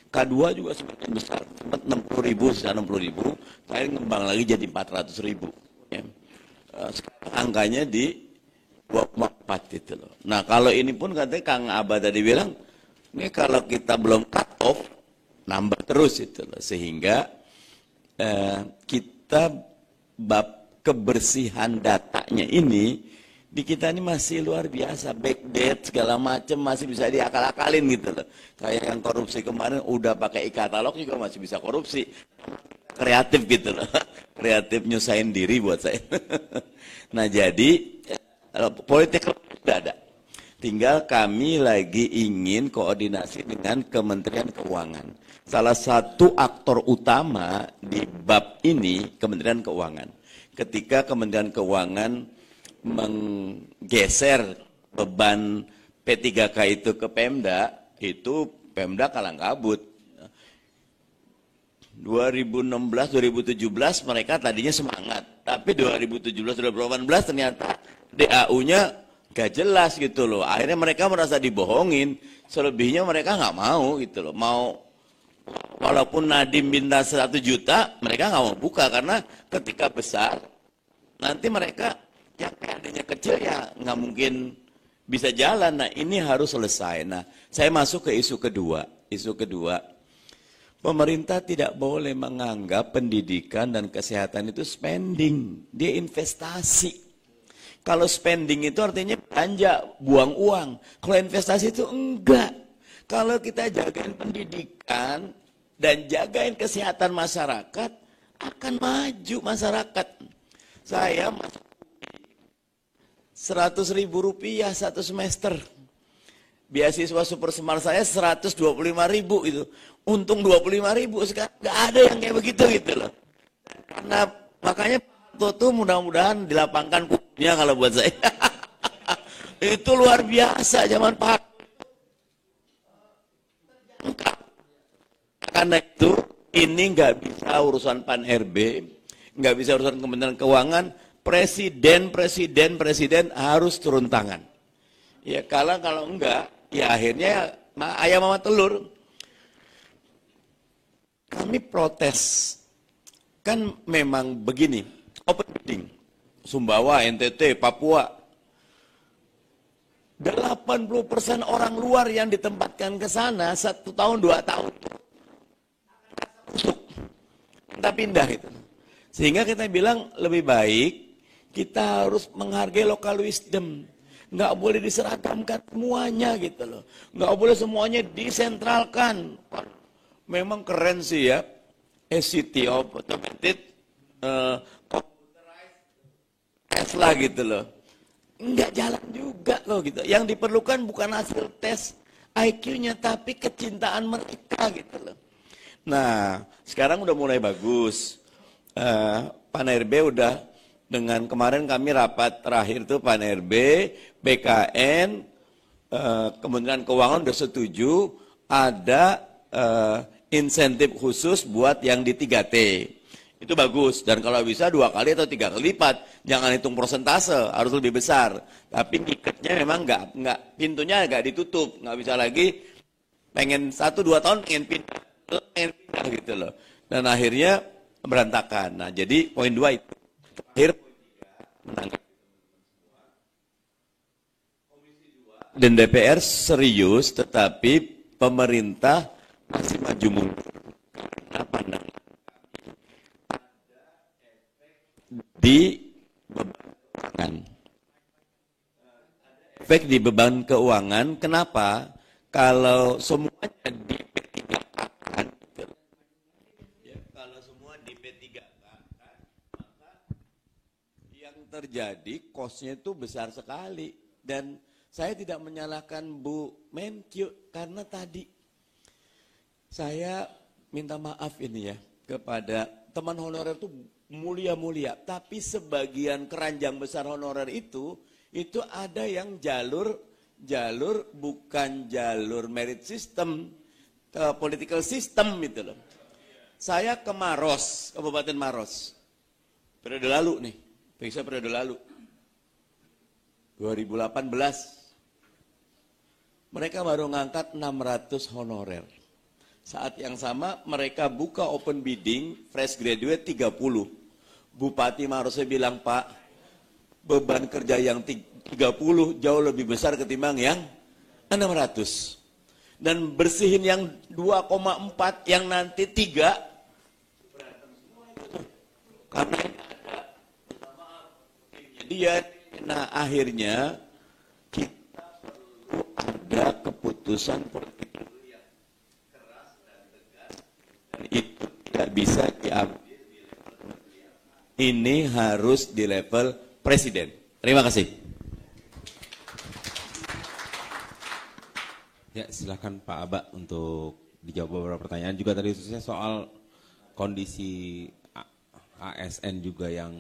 K2 juga semakin besar, sempat 60.000, sisa 60.000, terakhir ngembang lagi jadi 400.000. Ya. Sekarang angkanya di 2,4 itu loh. Nah kalau ini pun katanya Kang Aba tadi bilang, ini kalau kita belum cut off, nambah terus itu loh. Sehingga kita bab kebersihan datanya ini di kita ini masih luar biasa, backdate segala macam masih bisa diakal-akalin gitu loh. Kayak yang korupsi kemarin udah pakai e-katalog juga masih bisa korupsi. Kreatif gitu loh, kreatif nyusahin diri buat saya. Nah jadi politik sudah ada. Tinggal kami lagi ingin koordinasi dengan Kementerian Keuangan. Salah satu aktor utama di bab ini Kementerian Keuangan. Ketika Kementerian Keuangan menggeser beban P3K itu ke Pemda, itu Pemda kalang kabut. 2016-2017 mereka tadinya semangat, tapi 2017-2018 ternyata DAU-nya gak jelas gitu loh. Akhirnya mereka merasa dibohongin, selebihnya mereka nggak mau gitu loh. Mau walaupun Nadiem minta 100 juta, mereka nggak mau buka karena ketika besar nanti mereka yang PAD-nya kecil ya nggak mungkin bisa jalan. Nah ini harus selesai. Nah saya masuk ke isu kedua. Isu kedua, pemerintah tidak boleh menganggap pendidikan dan kesehatan itu spending, dia investasi. Kalau spending itu artinya belanja, buang uang. Kalau investasi itu enggak. Kalau kita jagain pendidikan dan jagain kesehatan masyarakat, akan maju masyarakat. Saya masuk 100.000 rupiah satu semester. Beasiswa Super Smart saya 125.000 itu. Untung 25.000, sekarang nggak ada yang kayak begitu gitu loh. Karena makanya tuh mudah-mudahan dilapangkan kubunya kalau buat saya. Itu luar biasa zaman Pak. Karena itu ini nggak bisa urusan Pan RB, nggak bisa urusan Kementerian Keuangan. Presiden harus turun tangan. Ya kalau enggak, ya akhirnya ayam sama telur. Kami protes, kan memang begini, open bidding, Sumbawa, NTT, Papua, 80% orang luar yang ditempatkan ke sana 1 tahun 2 tahun, kita pindah itu. Sehingga kita bilang lebih baik kita harus menghargai local wisdom. Nggak boleh diseragamkan semuanya gitu loh. Nggak boleh semuanya disentralkan. Memang keren sih ya, SCT, automated Tesla gitu loh. Nggak jalan juga loh gitu. Yang diperlukan bukan hasil tes IQ-nya, tapi kecintaan mereka gitu loh. Nah, sekarang udah mulai bagus. Pan RB udah, dengan kemarin kami rapat terakhir tuh Pan RB, BKN, Kementerian Keuangan udah setuju ada insentif khusus buat yang di 3T. Itu bagus, dan kalau bisa 2 kali atau 3 kali lipat. Jangan hitung persentase, harus lebih besar. Tapi tiketnya memang nggak pintunya nggak ditutup, nggak bisa lagi pengen 1-2 tahun pengen pindah gitu loh. Dan akhirnya berantakan. Nah jadi poin 2 itu. Terakhir dan DPR serius, tetapi pemerintah masih maju mundur. Kenapa? Di beban keuangan. Efek di beban keuangan, kenapa? Kalau semuanya di P3K kan, ya, kalau semua di P3K kan, maka yang terjadi cost-nya itu besar sekali. Dan saya tidak menyalahkan Bu Menkyu, karena tadi saya minta maaf ini ya kepada teman honorer itu mulia-mulia, tapi sebagian keranjang besar honorer itu ada yang jalur bukan jalur merit system, political system gitu loh. Saya ke Maros, Kabupaten Maros, periode lalu nih, periksa periode lalu. 2018 mereka baru ngangkat 600 honorer. Saat yang sama mereka buka open bidding fresh graduate 30. Bupati harusnya bilang, Pak, beban kerja yang 30 jauh lebih besar ketimbang yang 600. Dan bersihin yang 2,4 yang nanti 3 karena dia. Nah akhirnya kita perlu ada keputusan politik yang keras dan tegas, dan itu tidak bisa diambil di level kementerian. Ini harus di level presiden. Terima kasih. Ya, silakan Pak Aba untuk dijawab beberapa pertanyaan. Juga tadi khususnya soal kondisi ASN juga yang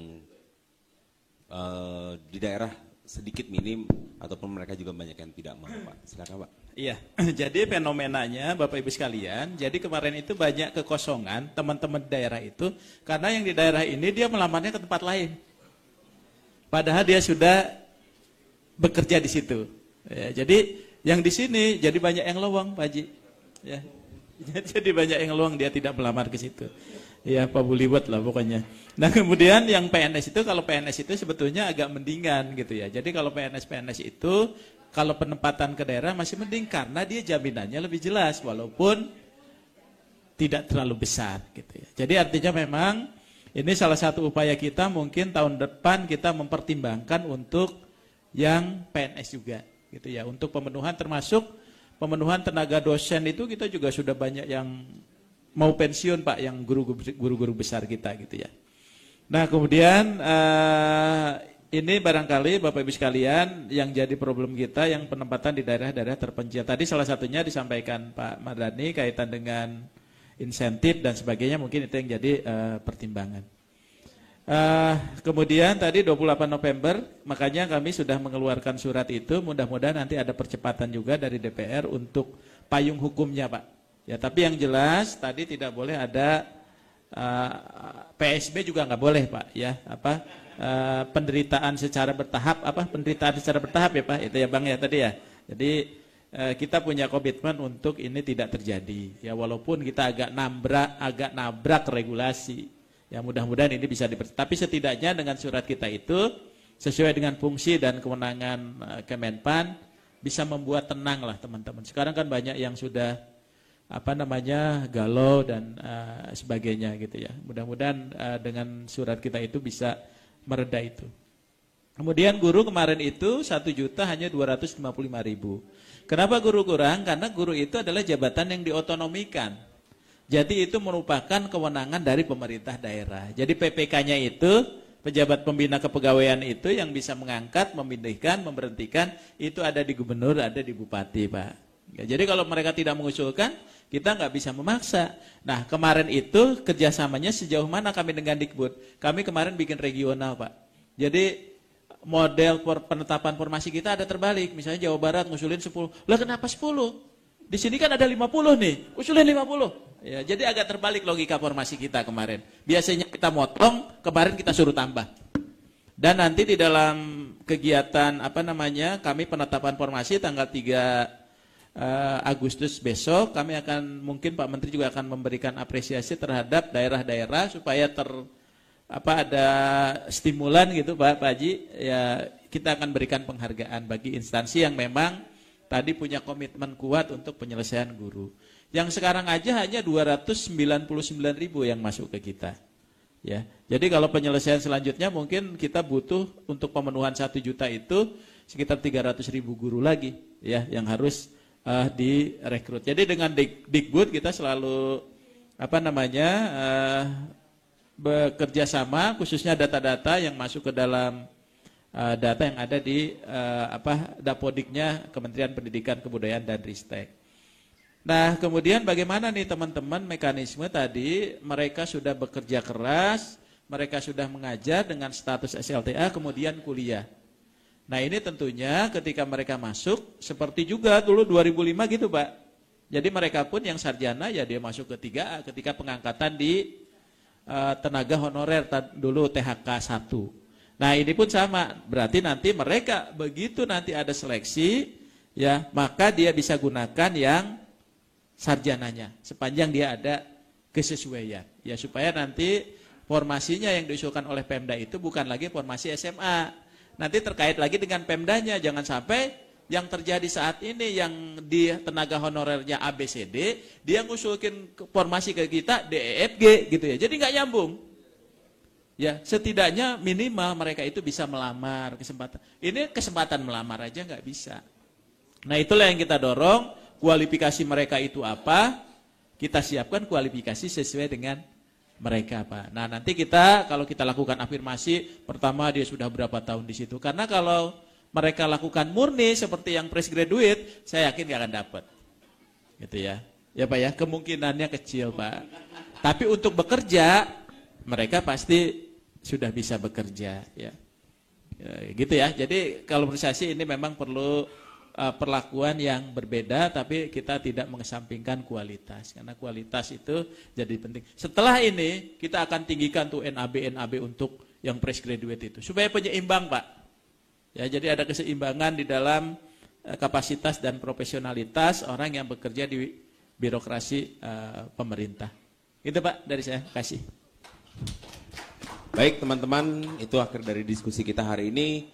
di daerah sedikit minim ataupun mereka juga banyak yang tidak mau, Pak. Silakan, Pak. Iya, jadi fenomenanya Bapak Ibu sekalian, jadi kemarin itu banyak kekosongan teman-teman daerah itu karena yang di daerah ini dia melamarnya ke tempat lain. Padahal dia sudah bekerja di situ. Ya, jadi yang di sini jadi banyak yang lowong, Pak Haji. Ya. Jadi banyak yang lowong, dia tidak melamar ke situ. Ya, Pak Buliwet lah pokoknya. Nah kemudian yang PNS itu, kalau PNS itu sebetulnya agak mendingan gitu ya. Jadi kalau PNS itu, kalau penempatan ke daerah masih mending karena dia jaminannya lebih jelas walaupun tidak terlalu besar gitu ya. Jadi artinya memang ini salah satu upaya kita mungkin tahun depan kita mempertimbangkan untuk yang PNS juga gitu ya. Untuk pemenuhan termasuk pemenuhan tenaga dosen itu kita juga sudah banyak yang mau pensiun Pak, yang guru-guru besar kita gitu ya. Nah kemudian ini barangkali Bapak Ibu sekalian yang jadi problem kita yang penempatan di daerah-daerah terpencil. Tadi salah satunya disampaikan Pak Mardhani kaitan dengan insentif dan sebagainya, mungkin itu yang jadi pertimbangan. Kemudian tadi 28 November, makanya kami sudah mengeluarkan surat itu, mudah-mudahan nanti ada percepatan juga dari DPR untuk payung hukumnya Pak. Ya, tapi yang jelas tadi tidak boleh ada PSB juga nggak boleh Pak ya, penderitaan secara bertahap, penderitaan secara bertahap ya Pak, itu ya Bang ya tadi ya. Jadi kita punya komitmen untuk ini tidak terjadi ya, walaupun kita agak nabrak regulasi ya, mudah-mudahan ini bisa tapi setidaknya dengan surat kita itu sesuai dengan fungsi dan kewenangan Kemenpan bisa membuat tenang lah teman-teman. Sekarang kan banyak yang sudah galau dan sebagainya gitu ya. Mudah-mudahan dengan surat kita itu bisa mereda itu. Kemudian guru kemarin itu 1 juta hanya 255.000. Kenapa guru kurang? Karena guru itu adalah jabatan yang diotonomikan. Jadi itu merupakan kewenangan dari pemerintah daerah. Jadi PPK-nya itu, pejabat pembina kepegawaian itu yang bisa mengangkat, memindahkan, memberhentikan, itu ada di gubernur, ada di bupati Pak. Ya, jadi kalau mereka tidak mengusulkan, kita nggak bisa memaksa. Nah kemarin itu kerjasamanya sejauh mana kami dengan Dikbud? Kami kemarin bikin regional Pak. Jadi model penetapan formasi kita ada terbalik. Misalnya Jawa Barat ngusulin 10. Lah kenapa 10? Di sini kan ada 50 nih, usulin 50. Ya, jadi agak terbalik logika formasi kita kemarin. Biasanya kita motong, kemarin kita suruh tambah. Dan nanti di dalam kegiatan kami penetapan formasi tanggal 3 Agustus besok kami akan, mungkin Pak Menteri juga akan memberikan apresiasi terhadap daerah-daerah supaya ada stimulan gitu Pak Haji ya, kita akan berikan penghargaan bagi instansi yang memang tadi punya komitmen kuat untuk penyelesaian guru. Yang sekarang aja hanya 299.000 yang masuk ke kita. Ya. Jadi kalau penyelesaian selanjutnya mungkin kita butuh untuk pemenuhan 1 juta itu sekitar 300.000 guru lagi ya yang harus direkrut. Jadi dengan Dikbud kita selalu bekerja sama, khususnya data-data yang masuk ke dalam data yang ada di Dapodiknya Kementerian Pendidikan Kebudayaan dan Ristek. Nah kemudian bagaimana nih teman-teman mekanisme tadi, mereka sudah bekerja keras, mereka sudah mengajar dengan status SLTA kemudian kuliah. Nah ini tentunya ketika mereka masuk seperti juga dulu 2005 gitu Pak. Jadi mereka pun yang sarjana ya dia masuk ke 3A ketika pengangkatan di tenaga honorer dulu THK 1. Nah ini pun sama, berarti nanti mereka begitu nanti ada seleksi, ya maka dia bisa gunakan yang sarjananya sepanjang dia ada kesesuaian, ya supaya nanti formasinya yang diusulkan oleh Pemda itu bukan lagi formasi SMA, nanti terkait lagi dengan Pemdanya, jangan sampai yang terjadi saat ini yang di tenaga honorernya ABCD, dia ngusulkin formasi ke kita DEFG gitu ya, jadi nggak nyambung. Ya, setidaknya minimal mereka itu bisa melamar kesempatan. Ini kesempatan melamar aja nggak bisa. Nah itulah yang kita dorong, kualifikasi mereka itu apa, kita siapkan kualifikasi sesuai dengan mereka Pak. Nah nanti kita, kalau kita lakukan afirmasi, pertama dia sudah berapa tahun di situ. Karena kalau mereka lakukan murni seperti yang fresh graduate, saya yakin nggak akan dapat. Gitu ya. Ya Pak ya, kemungkinannya kecil Pak. Tapi untuk bekerja, mereka pasti sudah bisa bekerja ya. Gitu ya. Jadi kalau menurut saya sih ini memang perlu perlakuan yang berbeda, tapi kita tidak mengesampingkan kualitas, karena kualitas itu jadi penting. Setelah ini kita akan tinggikan tuh NAB untuk yang fresh graduate itu supaya penyeimbang Pak. Ya, jadi ada keseimbangan di dalam kapasitas dan profesionalitas orang yang bekerja di birokrasi pemerintah. Itu Pak dari saya. Kasih. Baik teman-teman, itu akhir dari diskusi kita hari ini.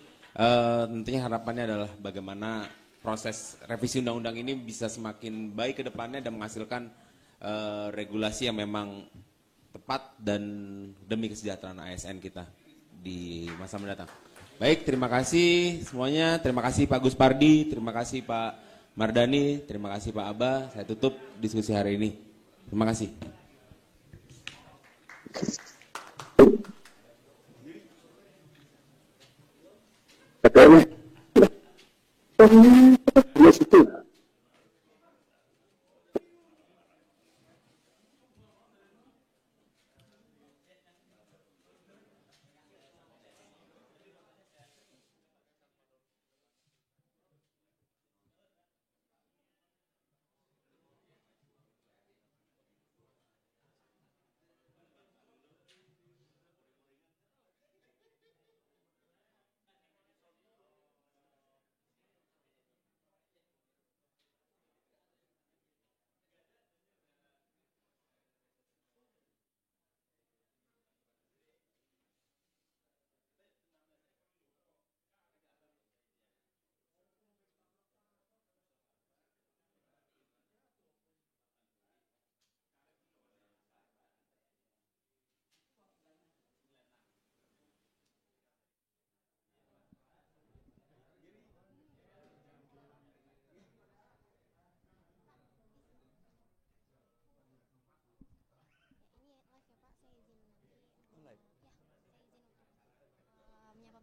Tentunya harapannya adalah bagaimana proses revisi undang-undang ini bisa semakin baik ke depannya dan menghasilkan regulasi yang memang tepat dan demi kesejahteraan ASN kita di masa mendatang. Baik, terima kasih semuanya. Terima kasih Pak Guspardi, terima kasih Pak Mardani, terima kasih Pak Aba. Saya tutup diskusi hari ini. Terima kasih.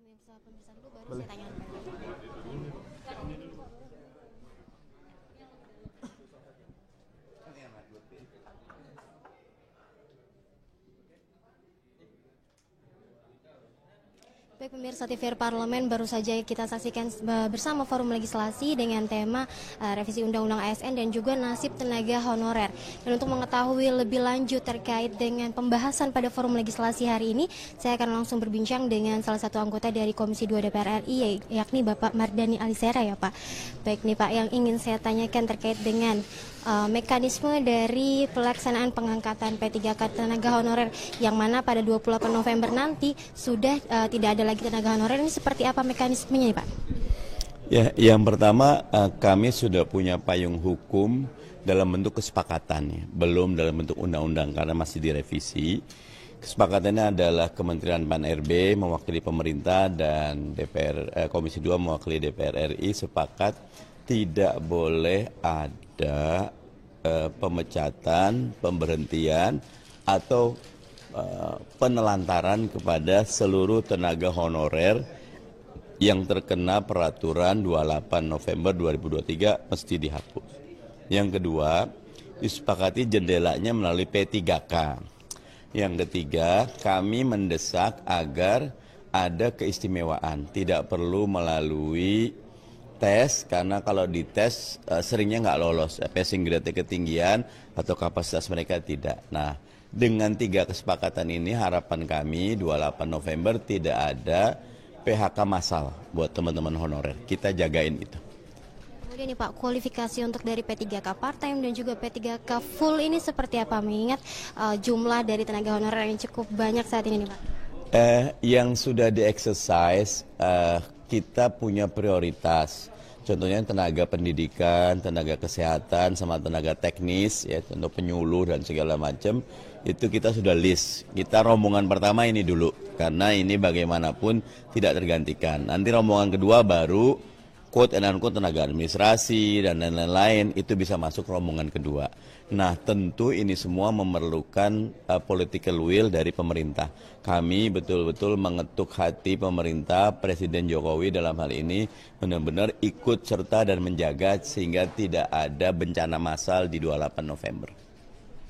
Pemirsa dulu baru saya tanya. Baik pemirsa TVRI Parlemen, baru saja kita saksikan bersama forum legislasi dengan tema revisi Undang-Undang ASN dan juga nasib tenaga honorer. Dan untuk mengetahui lebih lanjut terkait dengan pembahasan pada forum legislasi hari ini, saya akan langsung berbincang dengan salah satu anggota dari Komisi 2 DPR RI, yakni Bapak Mardani Alisera ya Pak. Baik nih Pak, yang ingin saya tanyakan terkait dengan mekanisme dari pelaksanaan pengangkatan P3K tenaga honorer yang mana pada 28 November nanti sudah tidak ada lagi tenaga honorer, ini seperti apa mekanismenya nih Pak? Ya, yang pertama kami sudah punya payung hukum dalam bentuk kesepakatan ya, belum dalam bentuk undang-undang karena masih direvisi. Kesepakatannya adalah Kementerian Pan-RB mewakili pemerintah dan Komisi 2 mewakili DPR RI sepakat tidak boleh ada pemecatan, pemberhentian atau penelantaran kepada seluruh tenaga honorer yang terkena peraturan 28 November 2023 mesti dihapus. Yang kedua, disepakati jendelanya melalui P3K. Yang ketiga, kami mendesak agar ada keistimewaan, tidak perlu melalui tes, karena kalau dites seringnya nggak lolos, passing grade ketinggian atau kapasitas mereka tidak. Nah, dengan 3 kesepakatan ini harapan kami 28 November tidak ada PHK massal buat teman-teman honorer. Kita jagain itu. Kemudian nih Pak, kualifikasi untuk dari P3K part-time dan juga P3K full ini seperti apa? Mengingat jumlah dari tenaga honorer yang cukup banyak saat ini nih Pak. Yang sudah di-exercise, kita punya prioritas. Contohnya tenaga pendidikan, tenaga kesehatan, sama tenaga teknis, ya, untuk penyuluh dan segala macam, itu kita sudah list. Kita rombongan pertama ini dulu, karena ini bagaimanapun tidak tergantikan. Nanti rombongan kedua baru quote and unquote tenaga administrasi dan lain-lain, itu bisa masuk rombongan kedua. Nah, tentu ini semua memerlukan political will dari pemerintah. Kami betul-betul mengetuk hati pemerintah, Presiden Jokowi dalam hal ini benar-benar ikut serta dan menjaga sehingga tidak ada bencana massal di 28 November.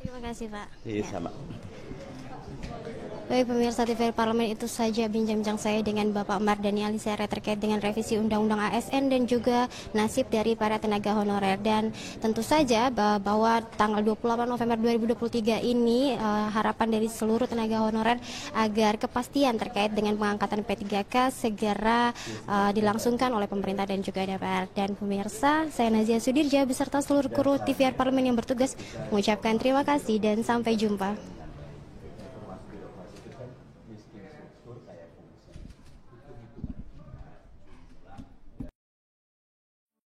Terima kasih Pak. Iya, sama. Baik pemirsa TVRI Parlemen, itu saja bincang-bincang saya dengan Bapak Mardhani Alisera terkait dengan revisi Undang-Undang ASN dan juga nasib dari para tenaga honorer. Dan tentu saja bahwa tanggal 28 November 2023 ini harapan dari seluruh tenaga honorer agar kepastian terkait dengan pengangkatan P3K segera dilangsungkan oleh pemerintah dan juga DPR. Dan pemirsa, saya Nazia Sudirja beserta seluruh kru TVRI Parlemen yang bertugas mengucapkan terima kasih dan sampai jumpa.